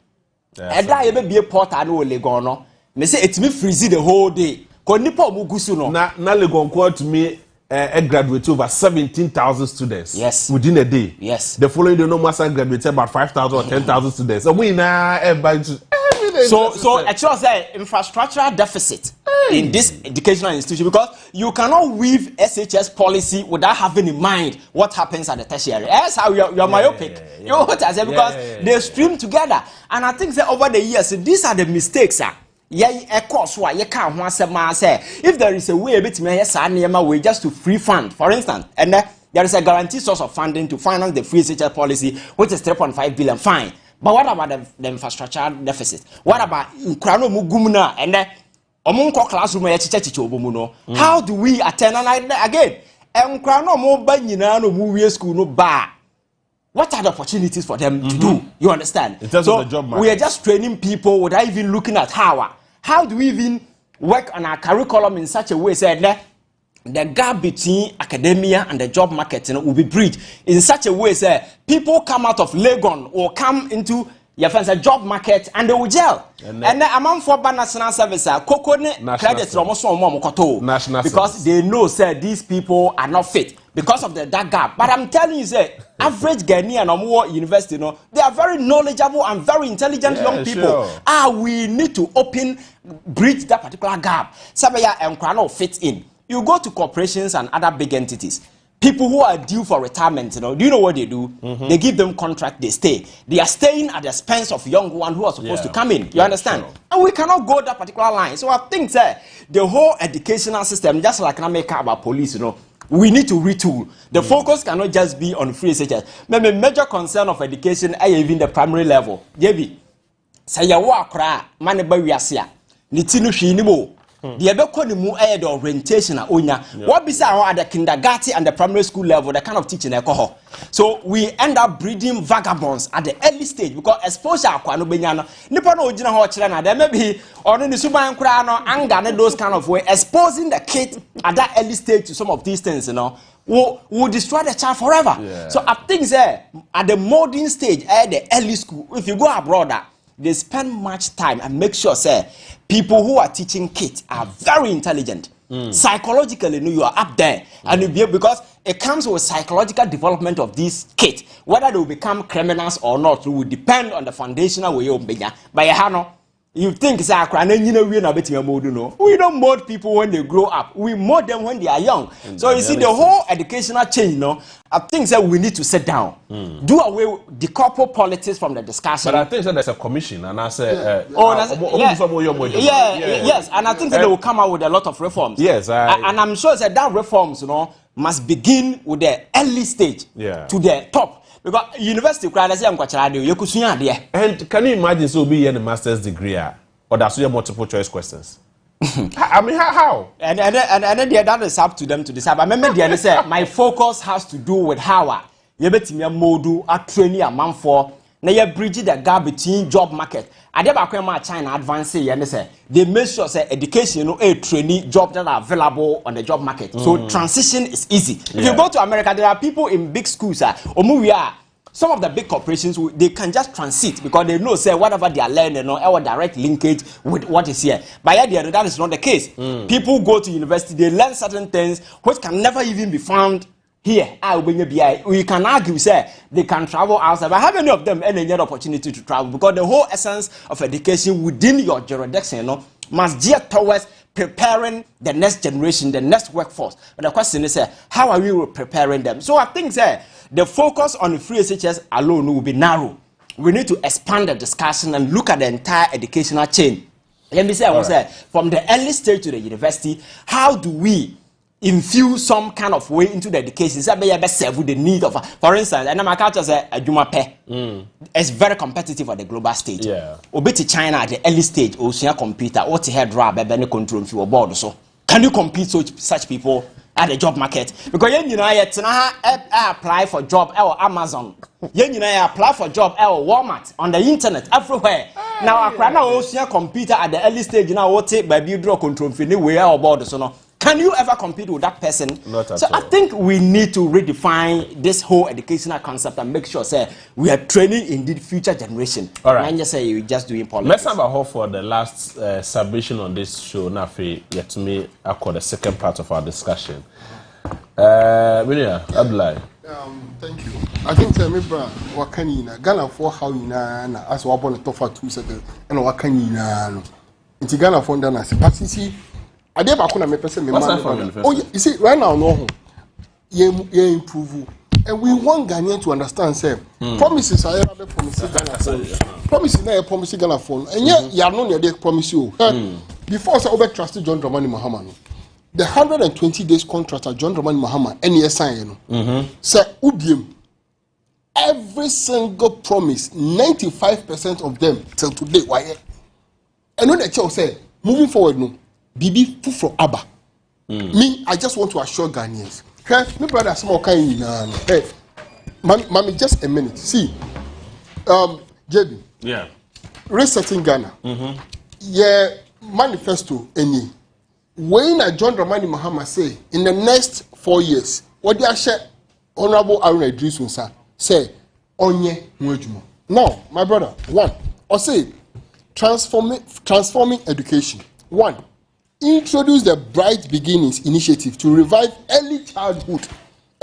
And I be a port I know Legon. No, me say it's me freezy the whole day. Konipo mugusu no. Na Legon quote to me. Graduate over 17,000 students. Yes. Within a day. Yes. The following day, no master graduated about 5,000 or 10,000 students. So we now everybody. So actually, say infrastructural deficit in this educational institution because you cannot weave SHS policy without having in mind what happens at the tertiary. That's how you're myopic. You know what I say because they stream together, and I think that over the years these are the mistakes. If there is a way a bit way just to free fund, for instance, and there is a guaranteed source of funding to finance the free SHS policy, which is 3.5 billion, fine. But what about the infrastructure deficit? What about Ukraino Mugumna and Omunko classroom? How do we attend? And again, Ukraino Mobile movie school no bar. What are the opportunities for them to do? You understand? In terms of the job market. We are just training people without even looking at how do we even work on our curriculum in such a way that the gap between academia and the job market will be bridged in such a way that people come out of Legon or come into your friends a job market and they will gel. And then among for national service, credit because they know these people are not fit because of that gap. But I'm telling you, average Ghanaian or more university, they are very knowledgeable and very intelligent young people. Sure. We need to bridge that particular gap. Sabaya and Krano fits in. You go to corporations and other big entities. People who are due for retirement, do you know what they do? They give them contract, they stay. They are staying at the expense of young ones who are supposed to come in. You understand? Sure. And we cannot go that particular line. So I think that the whole educational system, just like I make about police, we need to retool. The focus cannot just be on free SHS. Maybe major concern of education is even the primary level. JB, say ya wakra mane ba wiase ni ti no hwi ni mo. The ebekonimu the orientation onya. What be say at the kindergarten and the primary school level, the kind of teaching ekoho. So we end up breeding vagabonds at the early stage because exposure kwano benyano. Nipa no ojina ho kire na there maybe on the suban kura no anger those kind of way exposing the kid at that early stage to some of these things, will destroy the child forever. Yeah. So I think at the modern stage, at the early school, if you go abroad, they spend much time and make sure people who are teaching kids are very intelligent. Psychologically, you are up there, and you'll be able, because it comes with psychological development of these kids. Whether they will become criminals or not, it will depend on the foundational way of being. But you think we don't mold people when they grow up. We mold them when they are young. So you see the whole educational change, I think that we need to sit down, do away with decouple politics from the discussion. But I think that there's a commission, and I say, yes, and I think that they will come out with a lot of reforms. Yes, and I'm sure that reforms, must begin with the early stage to the top. Because university and can you imagine so be in a master's degree or that's your multiple choice questions? I mean how? And then that is up to them to decide. I remember they say my focus has to do with how you bet me a modu a training a man for now you bridge the gap between job market. I never came out China advance and they make sure education a trainee jobs that are available on the job market. So transition is easy. If you go to America, there are people in big schools some of the big corporations, they can just transit because they know whatever they are learning or direct linkage with what is here. But yet that is not the case. People go to university, they learn certain things which can never even be found here. We can argue they can travel outside, but how many of them any opportunity to travel? Because the whole essence of education within your jurisdiction must gear towards preparing the next generation, the next workforce. But the question is, how are we preparing them? So I think the focus on the free SHS alone will be narrow. We need to expand the discussion and look at the entire educational chain. Let me say, from the early stage to the university, how do we infuse some kind of way into the education? Serve the need of, for instance, and my culture says it's very competitive at the global stage. Obeti China at the early stage, or computer, or to head rab, control your board. So can you compete such people? at the job market. Because you know, apply for job or Amazon. You know, apply for job or Walmart on the internet everywhere. Now, I also computer at the early stage. You know, what take by draw control for anywhere or board so no. Can you ever compete with that person? Not at so all. I think we need to redefine this whole educational concept and make sure, say, we are training indeed future generation. All right. And just say you're just doing politics. Let's have a hope for the last submission on this show. Now, yet me, I call the second part of our discussion. Abdullah. Thank you. I think Wakanina, Ghana for how you know, as we are born to 2 seconds, and Wakanina. It's Ghana for Dana. But see, I never could have person. Oh, you see, right now, no, you improve. And we want Ghanaian to understand, say, promises are never promising Ghana phone. Promises are promising Ghana phone. And yet, you are not there promise you. Before I over trusted John Dramani Mahama, the 120 days contract at John Dramani Mahama, and yes, sign, say, Udium, every single promise, 95% of them till today, why? And when the child say, moving forward, no. Bibi Fufro Abba. Me, I just want to assure Ghanaians. Hey, my brother, small kind. Hey, mommy, just a minute. See, JB. Yeah. Resetting Ghana. Yeah, manifesto any. When John Dramani Mahama say in the next 4 years, what they share Honorable Aaron Idris say onye mwejuma. Now, my brother, one, or say transforming education. One. Introduce the Bright Beginnings initiative to revive early childhood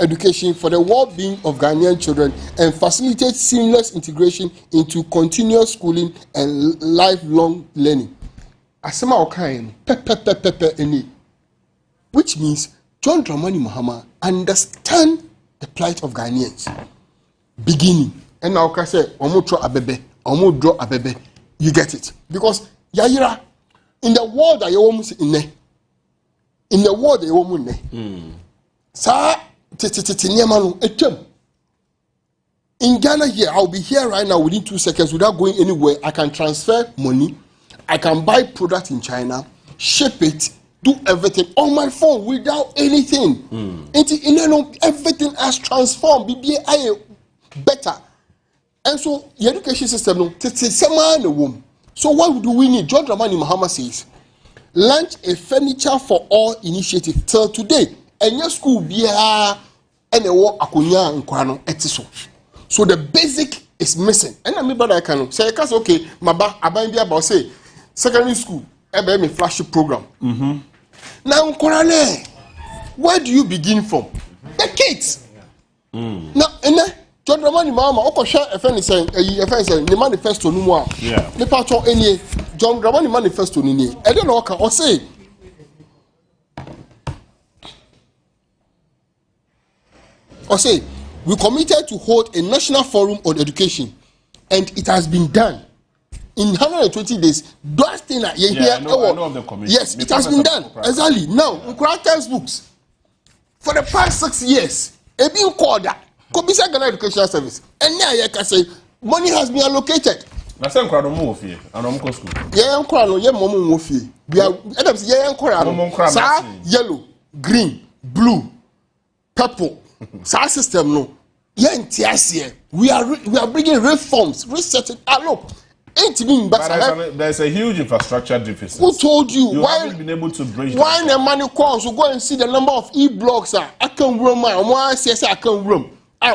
education for the well-being of Ghanaian children and facilitate seamless integration into continuous schooling and lifelong learning. Asema okain pepe, which means John Dramani Mahama understand the plight of Ghanaians. Beginning. And now I say, omo draw abebe. You get it. Because Yayira, in the world that you almost in the world that you almost in Ghana here, I'll be here right now within 2 seconds without going anywhere. I can transfer money, I can buy product in China, ship it, do everything on my phone without anything. Everything has transformed. BBI better. And so the education system no. So what do we need? John Dramani Mahama says, launch a furniture for all initiative till today. And your school be and a walk akunya nkwano etiso. So the basic is missing. And I mean, but I can say, okay, maba abayin bi about say secondary school ebe me flagship program. Now nkwano, where do you begin from? The kids. Now John Dramani Mahama, oko share FN say the manifesto no more. Yeah. The part of any John Dramani manifesto ni. I don't know what can say. Or say we committed to hold a national forum on education, and it has been done. In 120 days, that thing that you hear. I know of the commission. Yes, it has been done. Exactly. Now, Nkura textbooks for the past 6 years, it been called that. Kubisa Ghana Educational Service. And now you can say money has been allocated. Na say Nkura no mo ofie, anom ko school. Yeah, Nkura no ye mo mo ofie. We are Adams yeah Nkura no. Sa yellow, green, blue, purple. Sa system no. Yeah ntiase. We are bringing reforms, resetting. Look. But there's a huge infrastructure deficit. Who told you? You Why haven't been able to bridge why the money comes? So go and see the number of e-blocks. I can room my I can room. I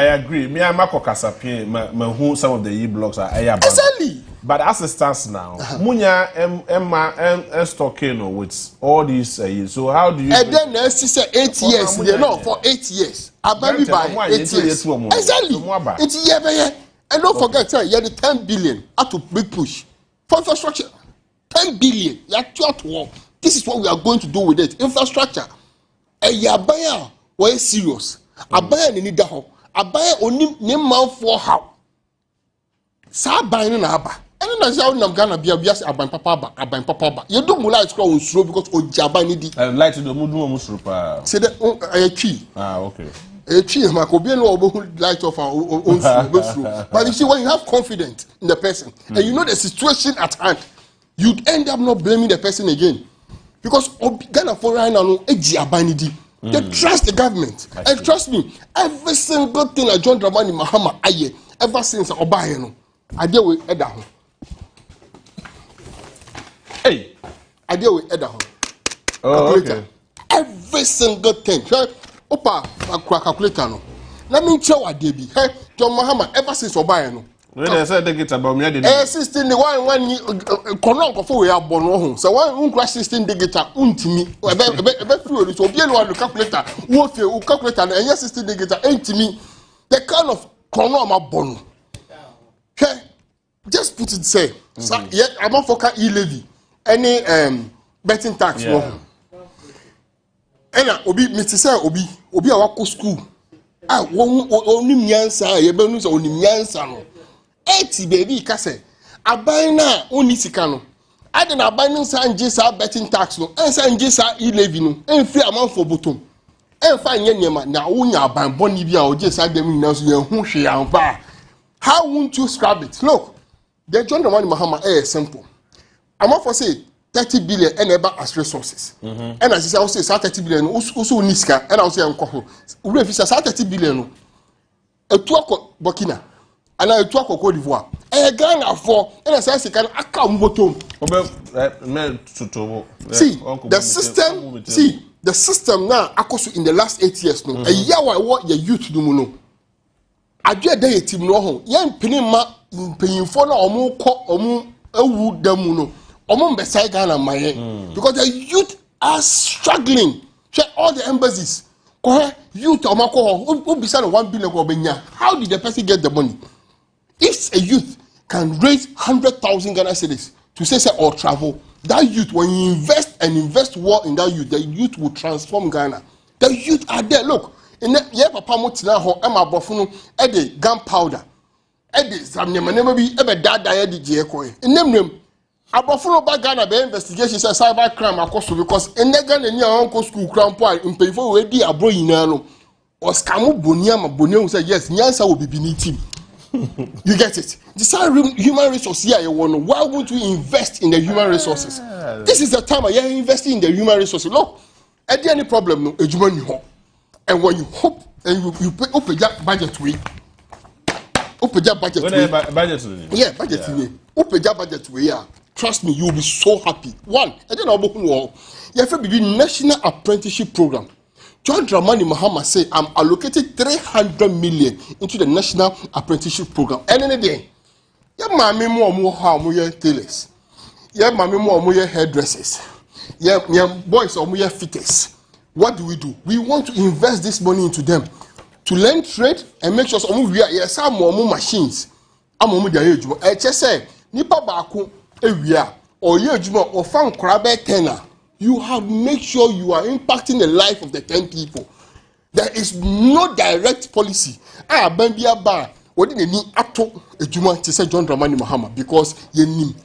agree. Me and Marco Casapien, who some of the e-blocks are exactly. But as it stands now, Munya Emma stocking with all these so how do you? And then next say 8 years. You know, for 8 years. I buy by 8 years. Exactly. It's year. And don't forget, you had the 10 billion out to big push for infrastructure. 10 billion. You are to work. This is what we are going to do with it. Infrastructure. And you are buying what is serious. I buy any need that. I buy only name man for how. Sa buying an abba. And then I say, I'm gonna be a bias. I buy papa. You don't like to go slow because of Jabba need. I like to do Mudu. Say that I achieve. Okay. But you see, when you have confidence in the person and you know the situation at hand, you'd end up not blaming the person again. because Ghana for right now no eji abanidi. They trust the government. And trust me, every single thing that John Dramani Mahama aye ever since Obaye no, I deal with Edaho. Hey, I deal with Edaho. Oh, okay. Every single thing. Opa, calculator no. Let me tell what they be. Hey, John Mahama ever since Obaye no. When I said they get about me, I didn't. 16 the one kono nkofo we abon ho. So one crash 16 digita untimi. Ebe free so obi enu adu calculator. Wo fe o calculator na enye 16 digita entimi. The kind of kono am abon. Okay. Just put it say. So yeah, I'm not for e-levy. Any betting tax no. Ena obi meti say obi a wako school. Ah, onim nyansa, ye be nu say onim nyansa no. Eti baby kase aban na oni sika no ade na aban no san je sa betting tax no en san je sa e-levy no en free amanfo bottom en fa nye nyema na wonya aban boni bia o je sa dem na so ye hu hwe anfa. How won't you scrap it? Look, the John Dramani Mahama simple. Amanfo say 30 billion and eba as resources. And as I say 30 billion also ni sika and I say enko we refi say 30 billion no etu akọ Burkina and I talk Cote d'Ivoire. Ghana for and as I say can account bottom. See the system now akoso in the last 8 years no. A year what your youth do no. Adwe dey team no ho. Yan pinima mpanyimfo na omo kọ omo ewu damu no. Omo mbesai Ghana maye because the youth are struggling. Check all the embassies. Youth omako who beside 1 billion go benya. How did the person get the money? If a youth can raise 100,000 Ghana cedis to say or travel, that youth, when you invest well in that youth, the youth will transform Ghana. The youth are there. Look, in the year Papa Motina ho Emma Bofuno, Eddie gunpowder, Eddie Samnema never be ever died Eddie Jekoi. In them, Abofuno by Ghana be investigation says cyber crime akoso because in the Ghana near uncle school crown point in pay for ready a bro inano or scamu boniama bonio say yes, Nyansa will be beneath him. You get it? The human resources here, why won't we invest in the human resources? This is the time I am investing in the human resources. Look, at any problem, no, and when you hope and you pay open that budget way, open that budget way. Yeah, budget way. Open that budget way. Yeah, trust me, you will be so happy. One, and then I'll open wall. You have to be National Apprenticeship Program. John Dramani Mahama say I'm allocated 300 million into the National Apprenticeship Program. And then again, yeah, mami mo how tailors. Yeah, mami mo hairdressers. Yeah, boys fitters. What do? We want to invest this money into them to learn trade and make sure we are some more machines. I'm I just say nipa baako ewia or ye adwuma or fan krabe tenor. You have made sure you are impacting the life of the 10 people. There is no direct policy. Bambia bar. What did they need ato ejuma to say John Dramani Mahama because ye nim.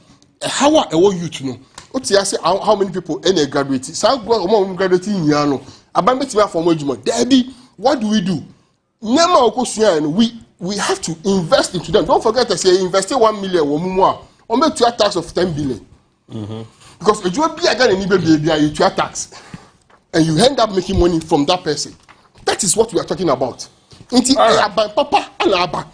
How are you to know? What you say how many people any graduate? Some graduate in Yano. Abambe tiba for ejuma. Debbie, what do? Nema okosuya we have to invest into them. Don't forget to say invest 1 million or more. Or make a tax of 10 billion. Because if you be again in baby, you pay tax, and you end up making money from that person. That is what we are talking about. Papa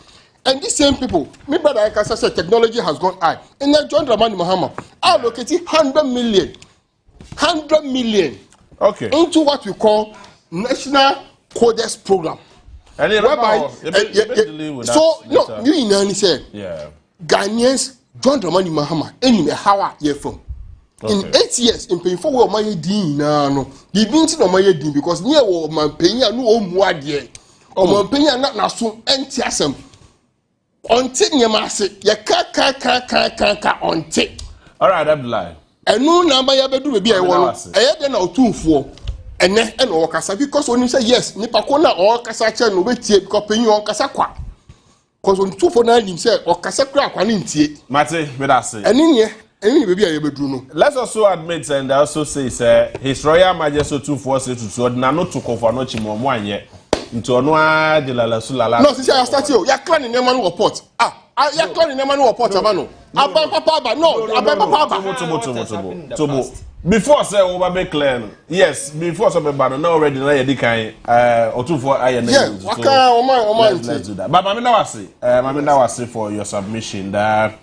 and these same people, me brother, like I said, technology has gone high. And then John Dramani Mahama allocated 100 million, okay, into what we call National Coders Program. Whereby, so no, you know, say, Ghanaians, John Dramani Mahama, anyway, how are you from? In 8 years, in paying for my dean, no, the beans no my dean because near my paying no more dear, or my paying not so anti-assem. Until your master, ya ka on tick. All right, I'm lying. And no number ya bedu be I want. I had then out 2 4 and then and or kasa because when you say yes, nipa kona or kasa che no be tie because paying on kasa kwa. Because when 2 4 9 him say or kasa kwa ntie. Mate, me that say. And in let's also admit and also say His Royal Majesty 246 so na no to confirm no chimo mo anye nti Onua de la sulala. No, since I start you clan in Emmanuel report. You clan in Emmanuel report abano. Aban papa aba no, aban papa aba. Tobo. Before say over be clear. Yes, before say be bad now already na ye di kan otufo aye na. Yeah, let's do that. But mama na wase for your submission that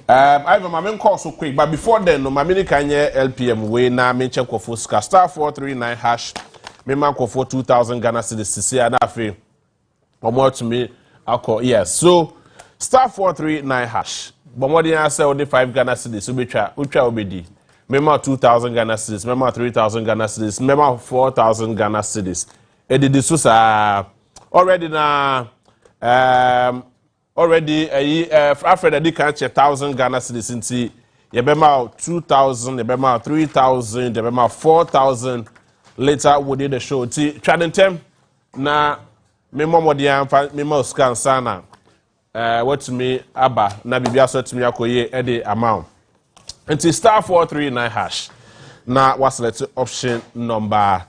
I have my call so quick, but before then, no, my mini kanye LPM way na me check for Fuska star 439 hash. Me man call for 2,000 Ghana cedis to see and afi. Or more to me, I'll call yes. So star 439 hash. But more than I say only 5 Ghana cedis. So we try obedi. Remember 2,000 Ghana cedis. Remember 3,000 Ghana cedis. Remember 4,000 Ghana cedis. Edi this was already na already after the can't 1,000 Ghana cedis into yebema 2,000, yebema 3,000, yebema 4,000 later within the show. Trying them na memo modian memo scan sana what to me aba na bibia so to me akoye e the amount. Until star 439 hash na was select option number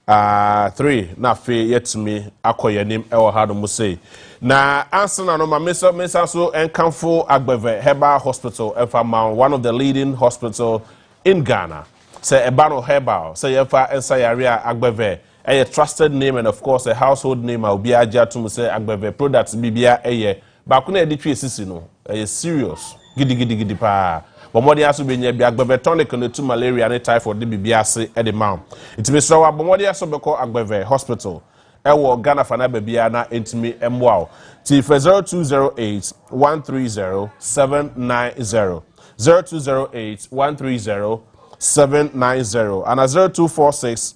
3 na fe yet to me akoye nim e wo hado mo say na answer na no ma mesa so enkamfo agbeve herbal hospital efama one of the leading hospital in Ghana say ebano herbal say yefa ensayare agbeve a trusted name and of course a household name obi aja to say agbeve products bibia eye ba ko na editwe sisi no serious gidi pa bomodi aso benya bi agbeve tonic no to malaria and typhoid de bibia ase e de ma itimi so wa bomodi aso beko agbeve hospital ewo Ghana fana bibia na entimi emwa ti 0208 130 790 0208 130 790 and 0246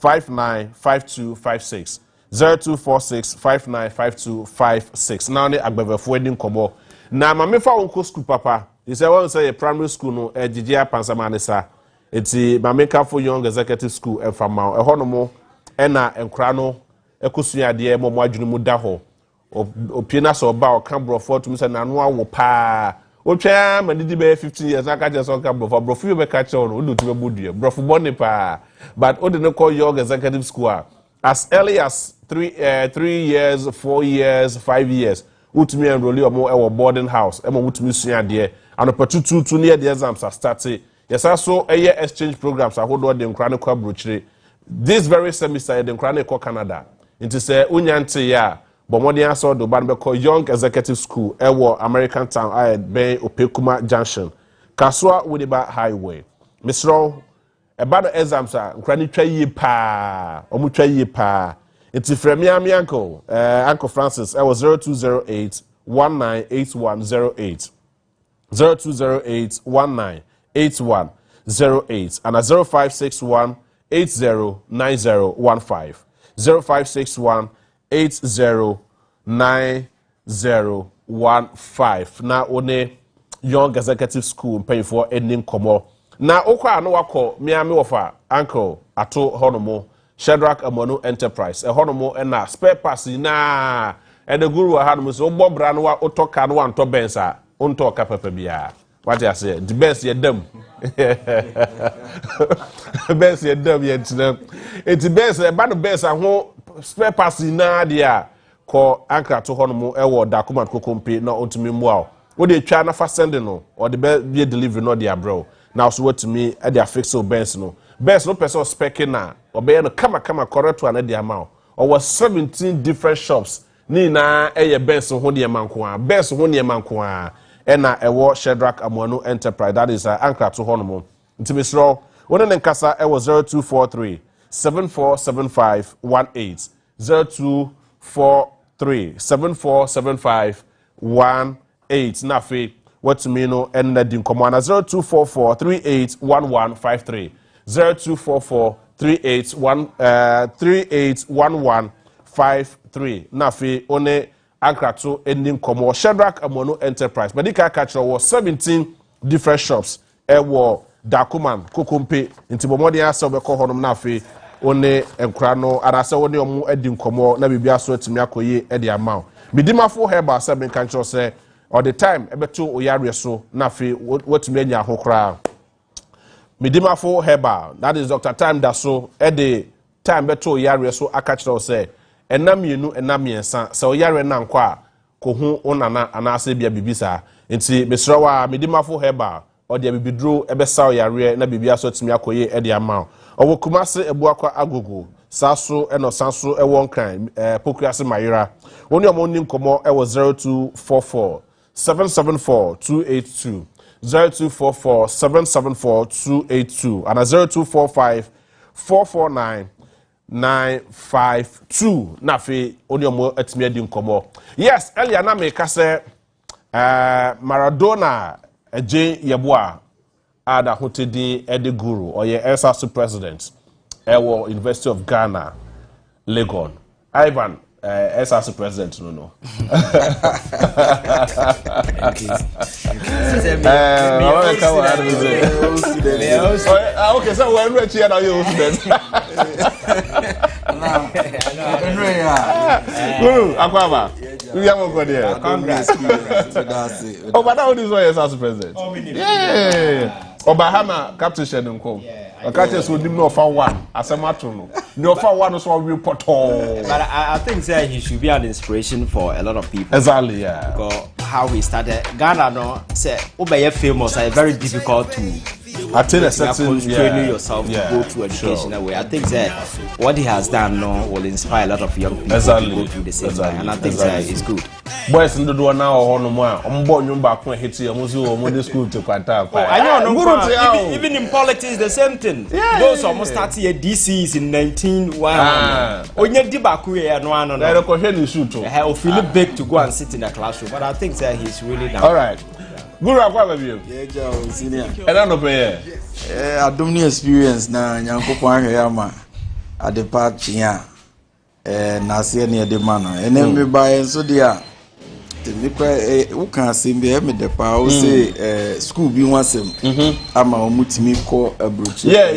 595256 0246 595256 now ni agbevefo edin kobo na mamefa wonko school papa he say one say primary school no ejijia pansamanesa eti mameka for young executive school efama ehonomo ena enkra no ekosuade mo adwunu mu da ho opiena so ba o kan brofo to me say nanu awo pa otwa madidi be 15 years aka je so kan brofo brofo be ka che no do to be bodue brofo boni pa but o de no call young executive school as early as 3 years 4 years 5 years utumi enroll omo e boarding house e mo utumi suade and opportunity near the exams are started yes also a exchange programs ahodo de nkra ne kwa brochire this very semester de nkra ne kwa Canada into say unyante ya bomodi aso do ban be call young executive school ewo American Town I be Opekuma Junction Kaswa Widiba Highway misro eba the exams are nkra ne twa yi pa omu twa yi pa it's from me uncle Uncle Francis I was 0208 198108 0208 198108 and a 0561 809015 0561 809015 na one young executive school paying for ending komo na okwa no wako miami ofa uncle ato honomo Shadrach Amono Enterprise honomo na spare parts na and the guru had so bobra no wa otoka no wa nto bensa onto ka papa bia what I say the best ye dem best ye dem ye tina it's best ba no best ho spare parts na dia ko anka to honomo wo document kokompe na ontumi mua wo de twa na fa send no or the be delivery no dia bro now so what to me e dia fix so best no person spec na obey no kama correct one dia ma or was 17 different shops ni na eye best ho de manko a best ho ne manko a ena ewo Shadrach Amono Enterprise that is anchor to honomo ntimisro wona ne nkasa ewo 0243 747518 0243 747518 na fe what to me no enna din komo na 0244 381153 0244 381153 na fe one Ankrato ending komo Shadrach Amono Enterprise Medical Catcher was 17 different shops ewo Dakuman Kokompe inti bomodi asa be ko honom na fe one enkra no arasa one omu ending komo na bibia so atimi akoye e de amount midimafo heba se ben kancho se all the time ebeto oyare so na fe watimi anya hokra midimafo heba that is Dr. Time da so e de time beto oyare so akachiro se enamienu enamiensa se oyare na nkwa ko hu onana anase bia bibisa nti mesrawa midimafo heba or the bibidro ebe saw yare na bibia so timi akoye e de ama owo kumase ebuakwa agogo saso eno sanso e won kan pokuase mayira woni omo nim komo e wo 0244 774 282 0244 774 282 and 0245 449 952 na fe oni omo atimi adi nkomo yes earlier na me ka say Maradona eje yeboa ada hotedi edi guru or ye SRC president ewo University of Ghana Legon Ivan SRC president no okay so when we here now you student guru akwaba we am go there congrats oh but now this one SRC president yeah Obahama captain Shedunko Okache so dim no fa one asemato no no fa one so report but I think say he should be an inspiration for a lot of people. Exactly, yeah. Because how he started Ghana no say obey famous are very difficult to attain a certain training yourself to go through education that way. I think that what he has done now will inspire a lot of young people to go through the same way, and I think that it's good. Boys in the door now or no more. Nyumba kwa hiti omo school to kwanta. I know even in politics the same thing. Those almost started here DCs in 1901. Onye di baku here no ano. They ko hwe ni shoot. He feel big to go and sit in the classroom, but I think that he's really down. All right. Guru akwa baby. Yeah, senior. And I no pay. Adom experience na nyankopon ahwe ya ma adepa chia na se ne de ma no. Ene me ba enso dia me kwa wo kan asembe me de pa wo say school bi wasem ama omutimi ko abrochi. Yeah.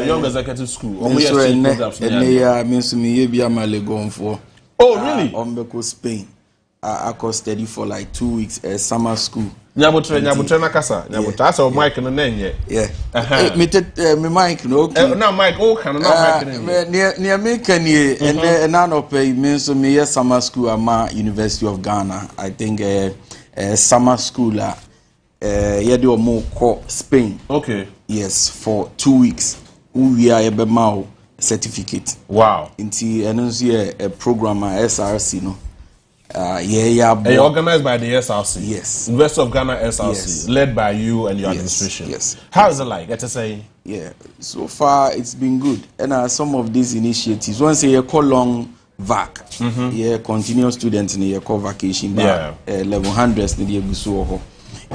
Young executive school. Omo yes programs. Ene ya me so me ye bi ama legonfo. Oh really? Ombeko Spain. I could study for like 2 weeks summer school. Nyabutre na kasa. Nyabutre asa mic no nenye. Yeah. Me mic no okay. Na mic o kan na mic ne. Ne me kan ye na no pay me so me yes summer school at University of Ghana. I think summer school ye de omo ko Spain. Okay. Yes, for 2 weeks. We are ebe ma certificate. Wow. Inti enunzi a program SRC no. Organized by the SRC. Yes. University of Ghana SRC, yes. Led by you and your administration. Yes. How is it like? Let us say. Yeah. So far, it's been good. And some of these initiatives, once you call long vac, continuous students in the call vacation, level hundreds in the Egusuo.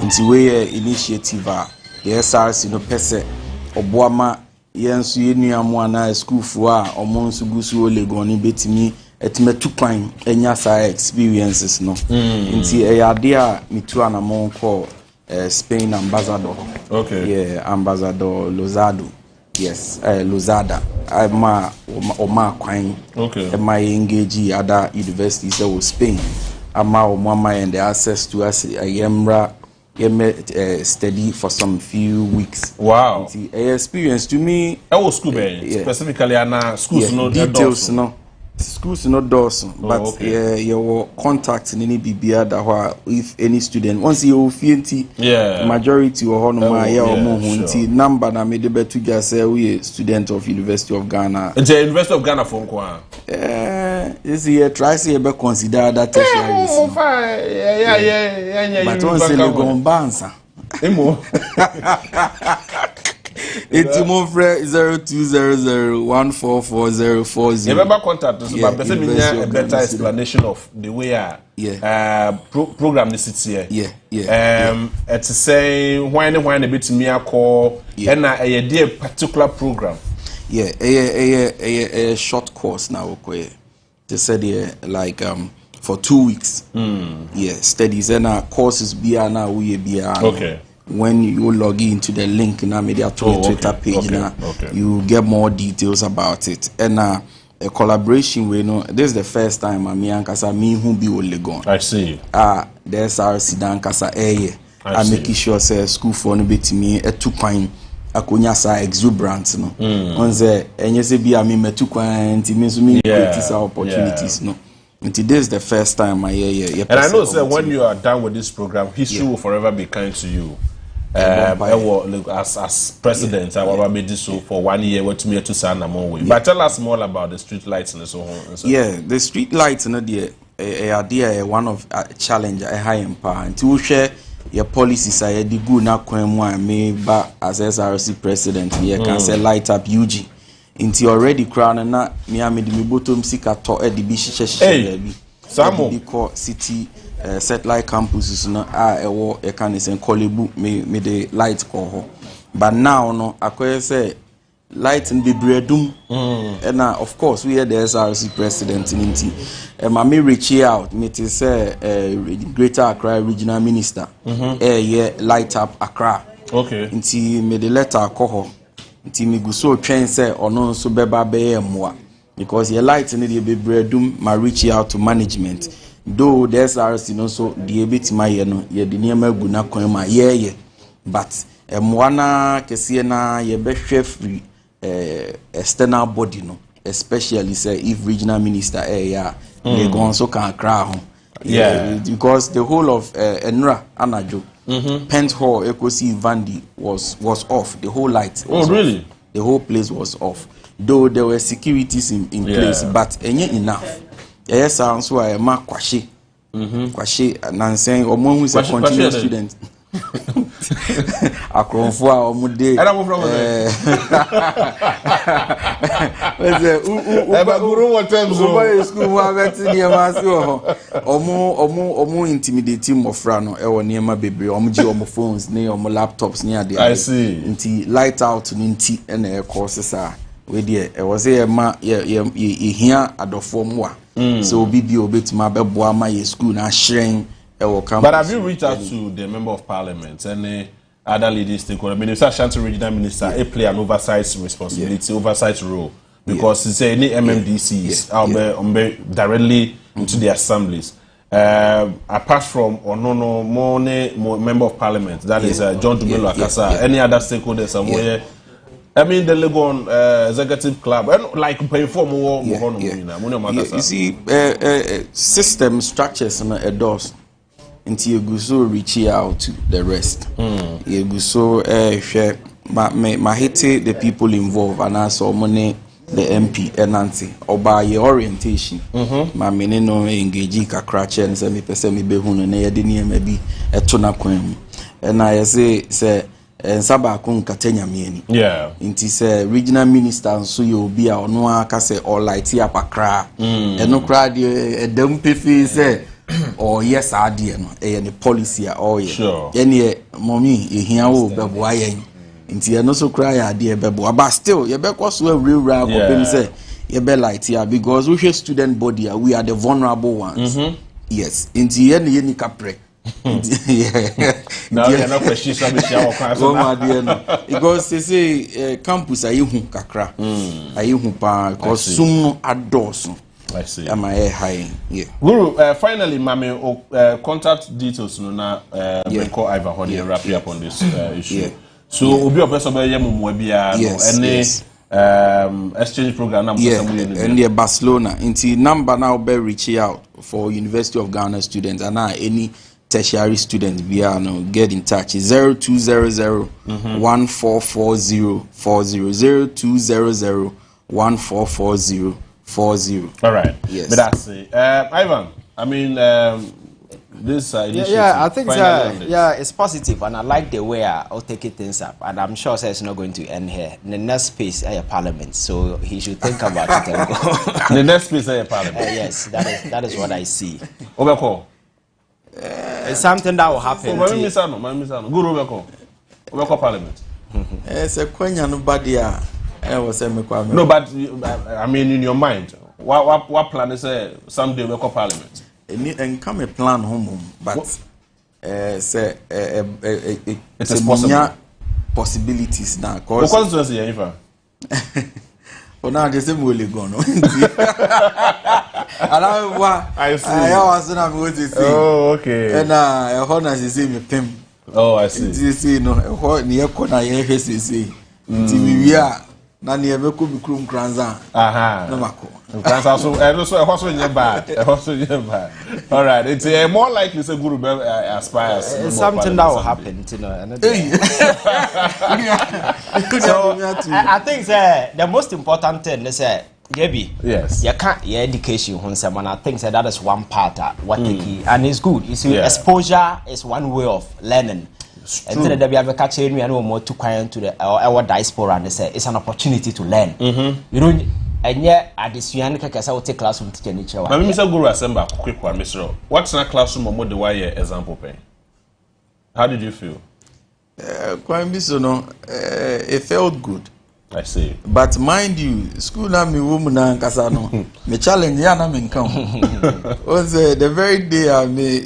Into where initiative the SRC no pese Obuama yensu yenuamuana school for omonsu gusu Legoni betimi etimetu kwan enya sa experiences no nti eyade a mitu anamon ko Spain ambassador. Okay. Yeah, ambassador Lozado. Yes, Lozada. I'm Oma kwan. Okay. My engage other universities of Spain. Ama mama and the access to us yemra study for some few weeks. Wow. Nti experience to me. I was school specifically and schools no details no. Schools not doors, but your contact in any BBA that if any student once you feel majority or number na made the to just say we student of University of Ghana. The University of Ghana from Kwa. This year try to be consider that tertiary. But once you go on bansa. It's more 0200144040. Remember contact us, but person mean a better explanation of the way program this here. It's say when a bit me a call and a particular program. A short course now. They said like for 2 weeks. Studies and courses be now we be okay. When you log into the link in our media Twitter page you get more details about it. And a collaboration we know this is the first time me and Kasa me who be Legon. I see. There's our Sidan Kasa I'm making sure say school for no bit me a 2 kwan akonya sa exuberant no. On say enye se bi me metu kwan ti me so me create opportunities no. This is the first time I hear. And I know, sir, when you are done with this program, history will forever be kind to you. as president, I will be so for 1 year. What to me to say na more way. But tell us more about the street lights and so on. Yeah, the street lights, no dear, idea one of challenge a high power. And to share your policies, I the good na kwemwa me ba as SRC president. Here can say light up UG. Into already crown na me amedi me bottom sika to e di bi hihye bi. Samo because city satellite campuses no ewo e can say Kolebu me the light ko ho. But now no akoye say light in Bibredum. And of course we are the SRC president in Inti. Me reach out, me to say Greater Accra regional minister. Yeah, light up Accra. Okay. Inti me the letter ko Inti me go so train say ono so beba be moa. Because your light in the Bibredum ma reach out to management. Though the SRC no so the bit my no ye the niema guna kwema yeah. But mwana kesiye na ye be free external body no, especially say if regional minister they go also can cry because the whole of Enra Anajo Pent Hall Kusi Vandi was off, the whole light was really off. The whole place was off, though there were securities in place, but enough. Yes, I'm so I mark Kwashi and saying omo who is a continuous student. Akronfo a omude era mo from guru what time so school wa beti niema si ho omo intimidate mofra no e wo niema bebre omo gi omo phones ne omo laptops ne ade I see nti light out ni nti e na e courses a we dey e was e ma ye hia adofo mo a so obi bi obetima beboa ma ye school na hyen. But have you reached out to the member of parliament and other leading stakeholders? I mean, if Ashanti regional minister, they play an oversight responsibility, oversight role, because it's any MMDCs directly into the assemblies. Apart from Onono, more member of parliament, that is John Dumelo Akasa, any other stakeholders somewhere. I mean, the Legon executive club, like pay for more. You see, system structures and doors. Until you go so reach out to the rest. You go so share my hate the people involved and also money the MP and Nancy or by your orientation. My meaning no engage kakra and say me person me behunu na ye de maybe a tuna kwem. And I say Saba kun katenya mieni. Yeah. Inti say regional minister so you be a Onua ka say all light ya pakra. And no crowd dem pefi say or yes idea no any policy or sure any mommy ehia wo beboa yen nti no so cry idea beboa but still you be cause we real go say you be light here because we student body we are the vulnerable ones. Yes nti ye ni kapre now you not question some because they say campus ayihu kakra ayihu pa because sum adults. I see. Am I high? Yeah. Guru, finally, Mami, contact details. No, na call Ivan Hodi and wrap you up on this issue. Yeah. So, obi opesa be yemu mwebia any exchange program. And the Barcelona. Into number now be reaching out for University of Ghana students and now any tertiary students we are no get in touch. 0200 1440 0200 1440 40. All right. Yes. But that's it. Ivan, I mean, this initiative. Yeah, I think it's positive, and I like the way I'll take it things up. And I'm sure it's not going to end here. The next space is Parliament, so he should think about it and go. The next space is Parliament. Yes, that is what I see. Obeko. It's something that will happen. Guru Obeko Parliament. It's a quenya nobody. No, but I mean, in your mind, what plan is someday we call Parliament? And come a plan home, but say it's a possibilities now. What constituency you in? Oh, now the same way gone. I see. I was not going to say. Oh, okay. And a honor is the same pim. Oh, I see. You see, no, near corner, yes, you see. We are. na ne ebeko bi krum kranza aha na mako kranza so also nye bad all right it's more likely say guru aspires something that will happen you know so I think the most important thing is Debbie, yes, you can't your education, and I think that is one part what the key, and it's good. You see, exposure is one way of learning. And then we have a catch and we are more too quiet to our diaspora, and they say it's an opportunity to learn. You know, and yet at this young case, I will take classroom teaching each other. Mr. Guru Asemba, quick one, Mr. What's in a classroom or more the wire example pay? How did you feel? It felt good. I see. But mind you, school na me woman and kasano. Me challenge ya na me come. Was the very day I me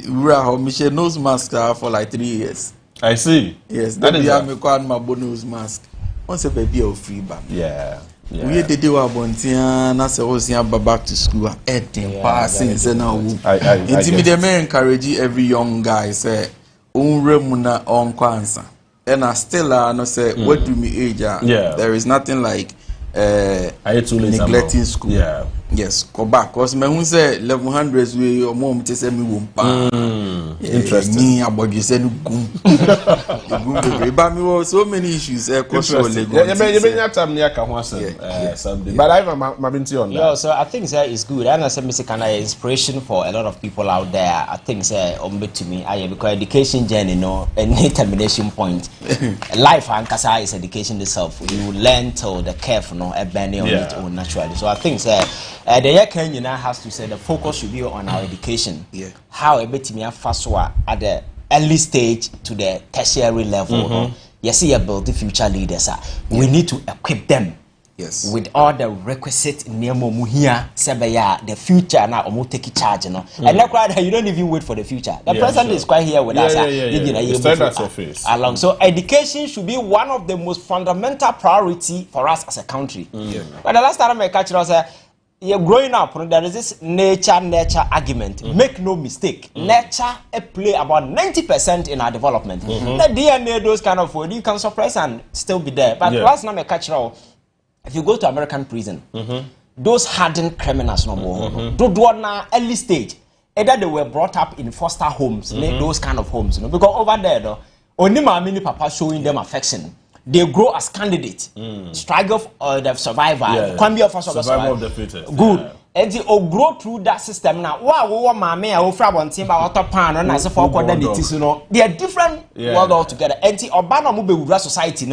me share nose mask for like 3 years. I see. Yes, that is me call my nose mask. Once a baby of free back. Yeah. We did do abontia na se osia back to school. Passing say na wo. Intimidate me encourage every young guy say unremu na onkwansa. And I still no say what do me age? There is nothing like neglecting school. Yeah. Yes, go back. Cause me who say 1100s we your mom to say me won't interesting. Me about you say no gum. But me was so many issues. Interesting. But I've been to on that. Yeah, so I think that is good. And I say me kind of inspiration for a lot of people out there. I think say to me, because education journey, no, any termination point. Life and kasa is education itself. You learn till the careful, no, a benny on it own naturally. So I think say. The year Kenya has to say the focus should be on our education. Yeah. How a bit me first at the early stage to the tertiary level. You see, build the future leaders. We need to equip them. Yes. With all the requisite nemo muhia sebeya the future now omo take charge no. And not quite you don't even wait for the future. The president is quite here with us. Along. So education should be one of the most fundamental priority for us as a country. But the last time I catch us you're growing up, there is this nature argument. Make no mistake. Nature play about 90% in our development. The DNA, those kind of food, you can suppress and still be there. But last time I catch you, if you go to American prison, those hardened criminals no more. Those na early stage. Either they were brought up in foster homes, those kind of homes. Because over there, though, only my mini papa showing them affection. They grow as candidates. Struggle for the survivor. Survival of the fittest. Good. And they grow through that system now. Wow, my they are different world altogether. And the urban society,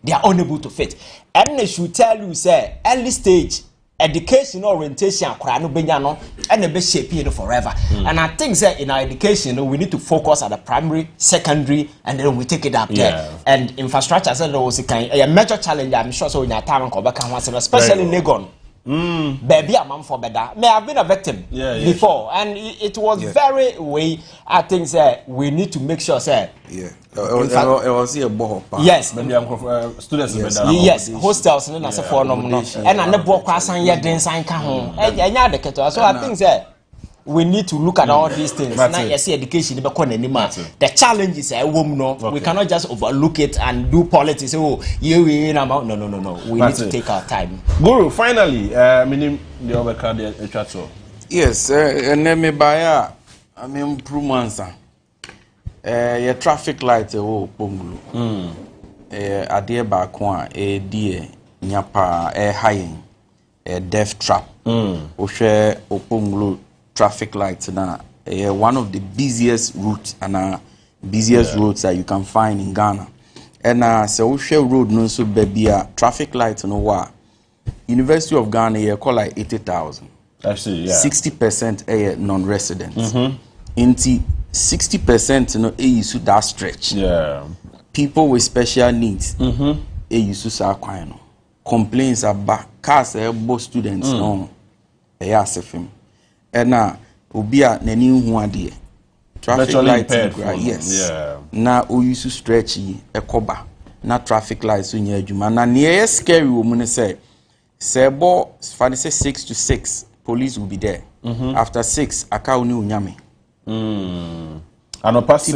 they are unable to fit. And they should tell you, say, early stage education orientation and the best shaping forever. And I think that in our education, we need to focus at the primary, secondary, and then we take it up there. And infrastructure, as there was a major challenge, I'm sure, so in our time, especially in Legon. Baby, I'm for better. May have been a victim before, and it was very way. I think that we need to make sure, sir. It was a boho. Yes, maybe I'm students. Yes, hostels and as a form and I never cross and yet then sign home. So I think that we need to look at all these things. Now you see education, the challenge is we cannot just overlook it and do politics. Oh, no. We need to take our time. Guru, finally, meaning the other card, yes, and then me buy improvements. Your traffic light, Pongulu. Adie bakwa, dear, nyapa, high, death trap. Oshe, Pongulu. Traffic lights now one of the busiest routes and busiest roads that you can find in Ghana. And so road no so baby traffic lights no wa University of Ghana call like 80,000. I see, 60% non-residents. Into 60% no use that stretch. People with special needs use to complaints about cars both students no asefim. And now, Obia nani huadie. Traffic lights, yes. Now, we used to stretch a coba. Na traffic lights in your juma. Na near scary woman say, Sebo, for 6 to 6, police will be there. After 6, aka uni unyame. And past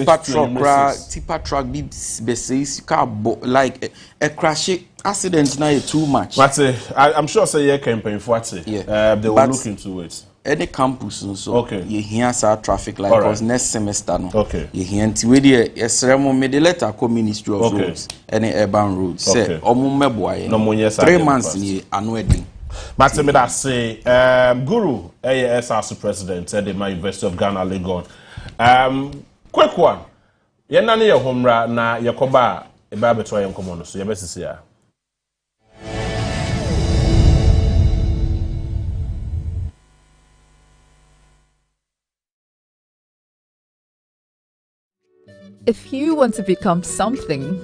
tipper truck be says car like a crash accidents now too much. But I'm sure say you campaign for it. Yeah. They will look into it. Any campus so okay. You hear our traffic light because next semester no. Okay. You hear until we the made the letter come Ministry of Roads any urban roads. Say omumeboy. No 3 months ni anwedi. But me that say Guru ASRC president at the University of Ghana Legon. Quick one. Ye nani ye homra na yakoba eba betwa ye nkomo no so ye besisi ya. If you want to become something,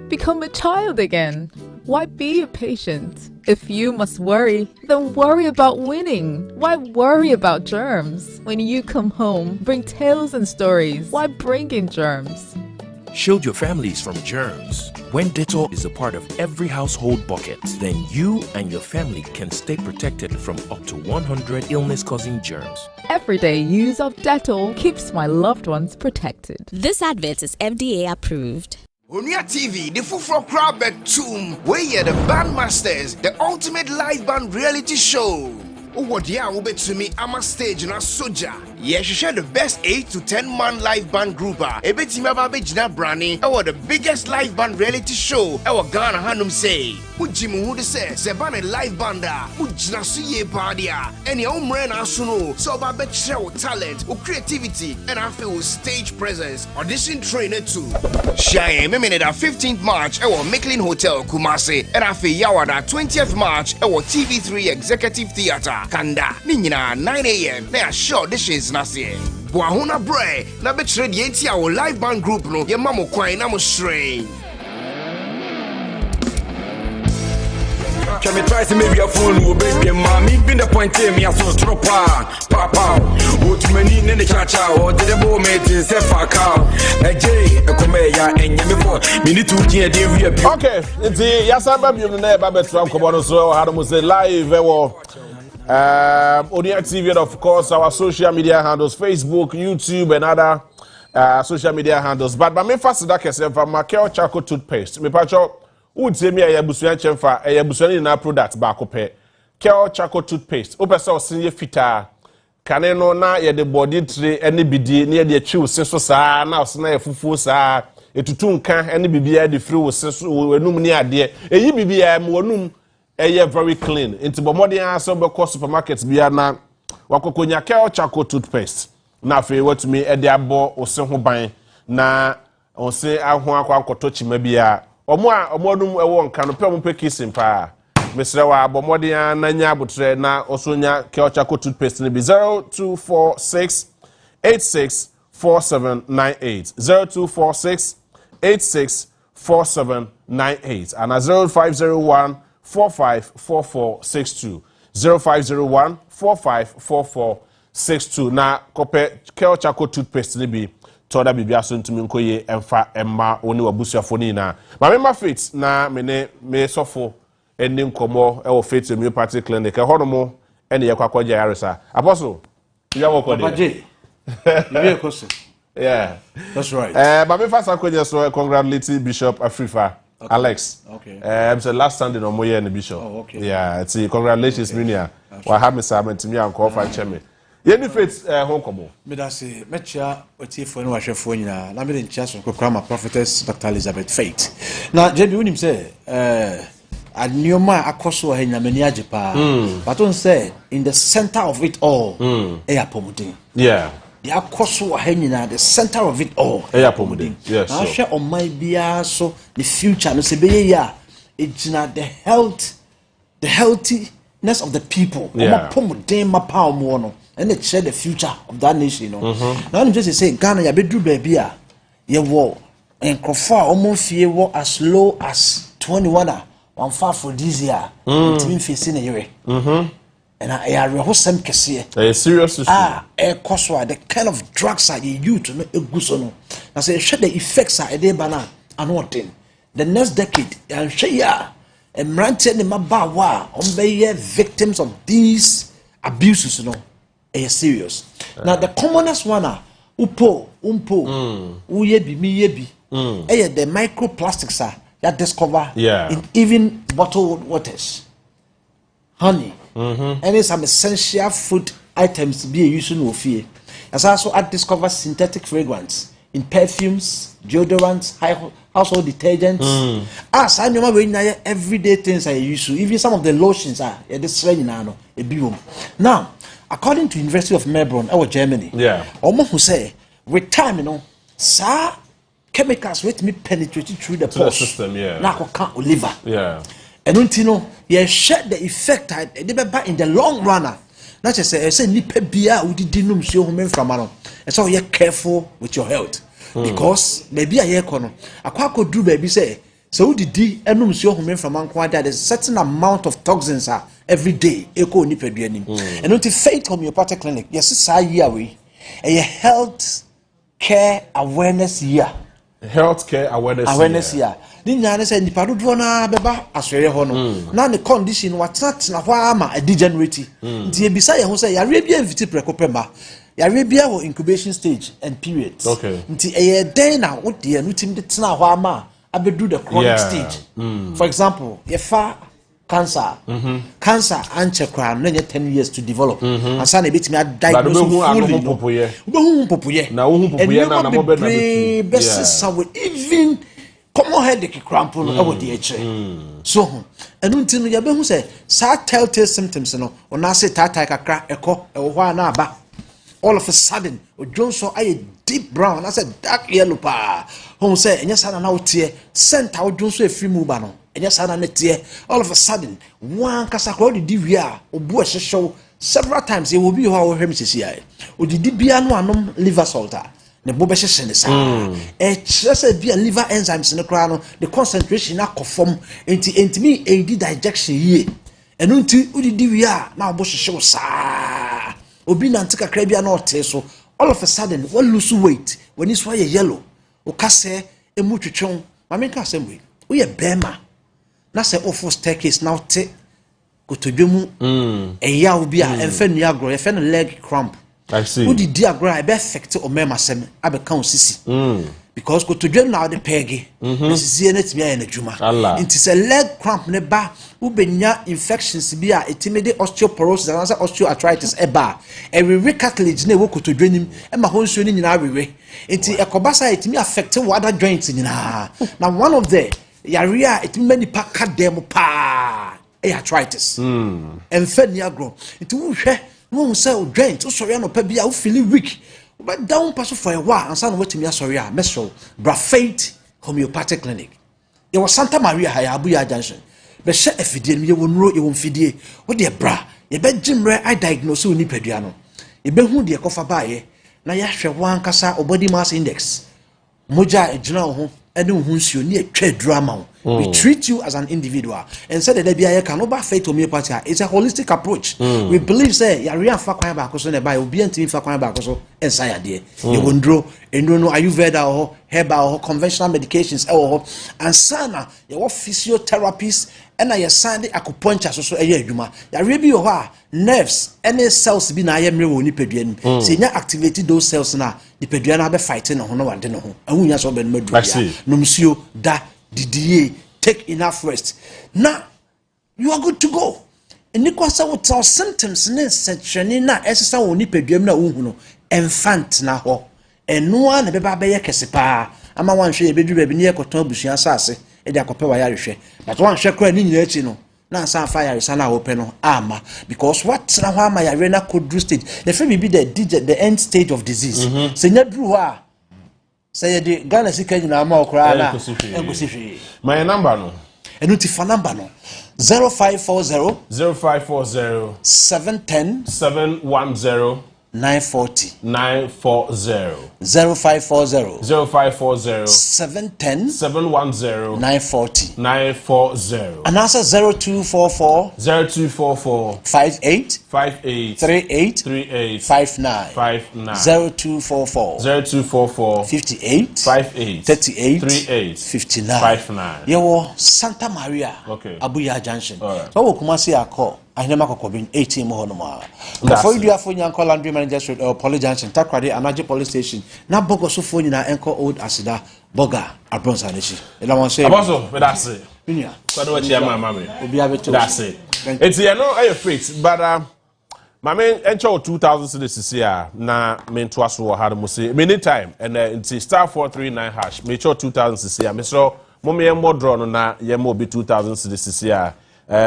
become a child again. Why be a patient? If you must worry, then worry about winning. Why worry about germs? When you come home, bring tales and stories. Why bring in germs? Shield your families from germs. When Dettol is a part of every household bucket, then you and your family can stay protected from up to 100 illness-causing germs. Everyday use of Dettol keeps my loved ones protected. This advert is FDA approved. Onua TV, the full crowd tomb, where you the Bandmasters, the ultimate live band reality show. What dia will be to me, I'm a stage na soja. Yes, she share the best 8 to 10 man live band grouper. Ebetima babe jina brani. Our the biggest live band reality show. Our Ghana Hanum say. Ujimu who say sebane live banda. Ujina suye padia. Any umre na suno. So babe share talent, or creativity, and I feel stage presence. Audition trainer too. Shaye memene da 15th March. Our Micklin Hotel Kumasi. And I feel yawa da 20th March. Our TV3 Executive Theatre. Kanda Nina 9 a.m. They are short dishes nasi. Buahuna bre na betre di enti our live band group no ye mamo kwan na mo shrine. Can me try to maybe a phone will break them mommy been the point me as so papa o too many in the chacha or the bo mate is a fuck out a j a comeya and yemi me need to get the okay it's yasamba bi no na ba betram ko bono so how to say live Onua TV and of course our social media handles Facebook, YouTube and other social media handles. But me first that kese from Maakye charcoal toothpaste. Me pacho who tell me I busuan chemfa I busuan na product ba ko pe. Maakye charcoal toothpaste. O pese o sinye fita. Kane no na ye the body tray any bidi na ye the chiw senso sa na o na ye fufu sa etutu nka any bibia the free wo senso enum ni ade. Eyi bibia mo onum very clean. Into bomodi answer because supermarkets bia na wakokonya Maakye charcoal toothpaste. Na fe what me e de abo ose ho ban na ose aho akwa ankoto chima bia. Omodum ewo nka no pe mo pe kissing pa. Mesre wa bomodi na nya abotre na osonya Maakye charcoal toothpaste ni bi 0246 864798 0246 864798 and 0501 454462 0501 454462 na kope Maakye charcoal toothpaste ni bi toda bibia so ntumi nkoye emfa emma oni wabusuafo ni na ma me ma fit na me sofo eni nkomo e wo Faith Homeopathic Clinic e hono mo eni ye kwakwaje yaresa apostle you are welcome yeah that's right but me first akwaje so congratulate Bishop Afrifa okay. Alex. Okay. So last Sunday no more in the Bishop. Oh, okay. Yeah, it's congratulations, Minia. What happened, Simon, to me and call for Chemi. Any faith home come. Me that say, Mecha, Oti for no washer for na. Na me in church of Krama prophetess Dr. Elizabeth Faith. Now, JB when him say, a new man across or henya mania jepa. But don't say in the center of it all, pomudin. Yeah. The akoso hanyina the center of it all. Pomudin. Yes. Now share on my bia so the future no se be ya. It's not the healthiness of the people. Yeah. Pomudin ma pa mo no. And it share the future of that nation, you know. Now I'm just say Ghana ya bedru baby a ye wo enkrofo a omo fie wo as low as 21 one far for this year. Team facing a year. And I hosem kese. A serious issue. Koswa the kind of drugs are you use to make a gusono. I say share the effects are a bana and what thing. The next decade and share ya and ranted in my bawa on be victims of these abuses, you know. Serious. Now the commonest one are uyebi mi yebi. The microplastics are you discover in even bottled waters, honey, and some essential food items to be used in fear. As also I discover synthetic fragrance in perfumes, deodorants, household detergents. As I know everyday things I use to, even some of the lotions are now, according to University of Melbourne, our Germany, almost who say with time, sir, chemicals with me penetrated through the system, now can't liver, and you shed the effect in the long run. Not just say nipa bia udi dinum so home from ano. And so you're careful with your health because maybe a year kono akwa do baby say so udi enum so home from anko that there's a certain amount of toxins every day eko nipa bia nim. And until Faith Homeopathic Clinic yes say year we a health care awareness year. Healthcare awareness year. Ninyane say nipa dodo na beba aswere ho no na the condition watat na hwa ama a degenerate nti ebisa ye ho say yare bia mfiti prekopema yare bia ho incubation stage and periods nti eye den na wo de anu tim de tena hwa ama abedu the chronic stage for example yefa cancer anche kra no 10 years to develop asa na betimi diagnose fully wo hu popoye na mo be na even common headache cramp no e wo de eche so enu ntinu ya be hu say sa telltale symptoms no ona say tatai kakra eko e wo hwa na aba all of a sudden ojonso aye deep brown I said dark yellow pa hu say enya sana na wotie center ojonso efiri mu ba no enya sana na tie all of a sudden one kasa kro di wi a obu ehyehyw several times e will be how him sisi ai odidi bia no anom liver salt ne bo behyehyɛ ne sa kyerɛ bia liver enzymes ne kra no the concentration na kɔfom enti aid digestion yie ɛno nti odidi wi a na obo hyehyw sa obi na ntika kra bia na ɔte so all of a sudden what lose weight when is why yellow o kase emu twetwon mame ka asɛm we bema na sɛ ofo staircase na ɔte kotodwemu eya obi a emfa nua agro ye fe no leg cramp I see who did agro I be affect o mema sem abeka on sisi because kotodwemu na ode pege sisi na timi aye na dwuma it is a leg cramp ne ba ubenya infections bi a etimede osteoporosis and osteoarthritis eba every cartilage na wo kotodwenim e ma ho nsuo ni nyina awewe enti ekobasa etimi affect other joints nyina na one of the yarea etimi mani pa kadem pa arthritis emfani agro enti wo hwe no say o joint o sori no pa bia o feel weak but down pass for a while and san wetimi asori a meso Faith Homeopathic Clinic it was Santa Maria Hayabuya Junction be she afidie me wo nuro e wo mfidie wo de bra ye be gimre I diagnose oni padua no e be hu de kofa baaye na ya hwe wan kasa o body mass index moja ejina ho ene hu nsuo ni atwa drama we treat you as an individual and said that bia ye can over Faith Homeopathy it's a holistic approach we believe say yare afa kwan ba ko so na ba obi antimi fa kwan ba ko so ensa yade ye wondro endo no ayurveda or herbal or conventional medications or and sana ye wo physiotherapists and I send acupuncture so eye adwuma yare bi ho a nerves any cells bi na ayemre wo ni padua ni say nya activate those cells na the padua na be fight no ho no wande no ho ahunya so be no madu ya nomsio da didie take enough rest now you are good to go and because what symptoms ne section na esesa wo ni padua na wo hu no infant na ho eno na be ba be ye kese pa ama wanhwe ye bedu ba bi ne ye koton abusuan asase e de akope wa yarehwe but wanhwe kra ni nyina achi no na san fa yaresa na wo pe no ama because what na ho ama yare na could stage the fe be the end stage of disease se nya duru ho a say the Ghana sika nyina ama okra na engosifi my number no enuti number no 0540 710 940 0540 710 940 and answer 0244 58 38 59 0244 58 38 59 Yewo Santa Maria Abuya Junction so wo kuma say akọ Ahinema Kokobin 18 mo no ma. Before you do afo nyanko Landry Managers Road or Poly Junction Takrade Anaje Police Station na bogo so fo nyina enko old asida boga abronsa nechi. Ela won say Aboso we that's it. Minia. Kwado wa chia mama me. Obi abeto. That's it. It's you know ayo faith but Mame encho 2000 cedis here na me ntoa so ha mo say many time and it's star 439 hash me cho 2000 cedis here me so mo me mo draw no na ye mo be 2000 cedis here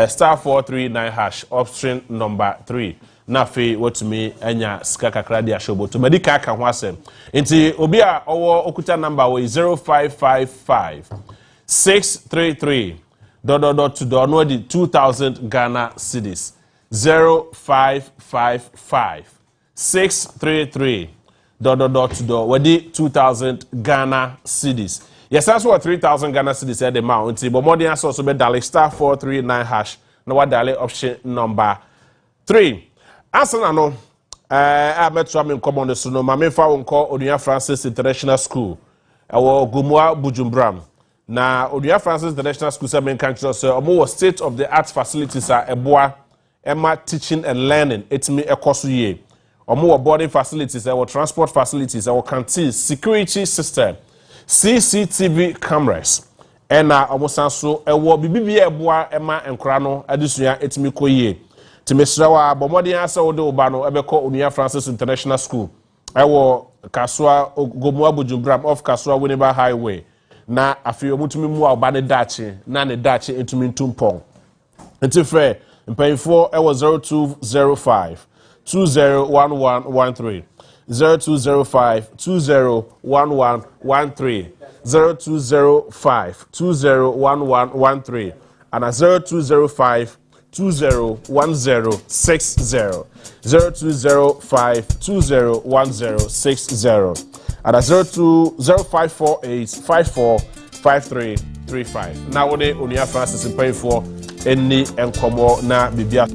star 439 hash option number 3 na fe wotumi anya ska kakra dia shobo to medical ka ho asem nti obi a owo okuta number we 0555 633 to do no di 2000 Ghana cedis 0555 633 to do wadi 2000 Ghana cedis. Yes, that's what 3000 Ghana cedis at the amount. But more than also be dial star 439 hash. Now what dial option number 3. Answer no. I met some in common so no. Mame fa wonko Onua Francis International School. Ewo Gumua Bujumbram. Na Onua Francis International School say men kan say omo state of the art facilities are eboa Emma teaching and learning. Etimi ekoso ye. Omo boarding facilities, our transport facilities, our canteen, security system. CCTV cameras ena omosanso ewo bibibi eboa ema enkra no adesua etimi koyie timesrawa bomodin asa wo de oba no ebeko Onua Francis International School ewo Kaswa Gomua Bujumbram off Kaswa Winneba Highway na afi omutumi mu a oba ne dachi na ne dachi etumi ntumpon entifre mpayfo ewo 0205 201113 0205 201113 0205 201113 and 0205 201060 0205 201060 and 02054 545335. Now we Onua Francis paying for any enkomo na bibia.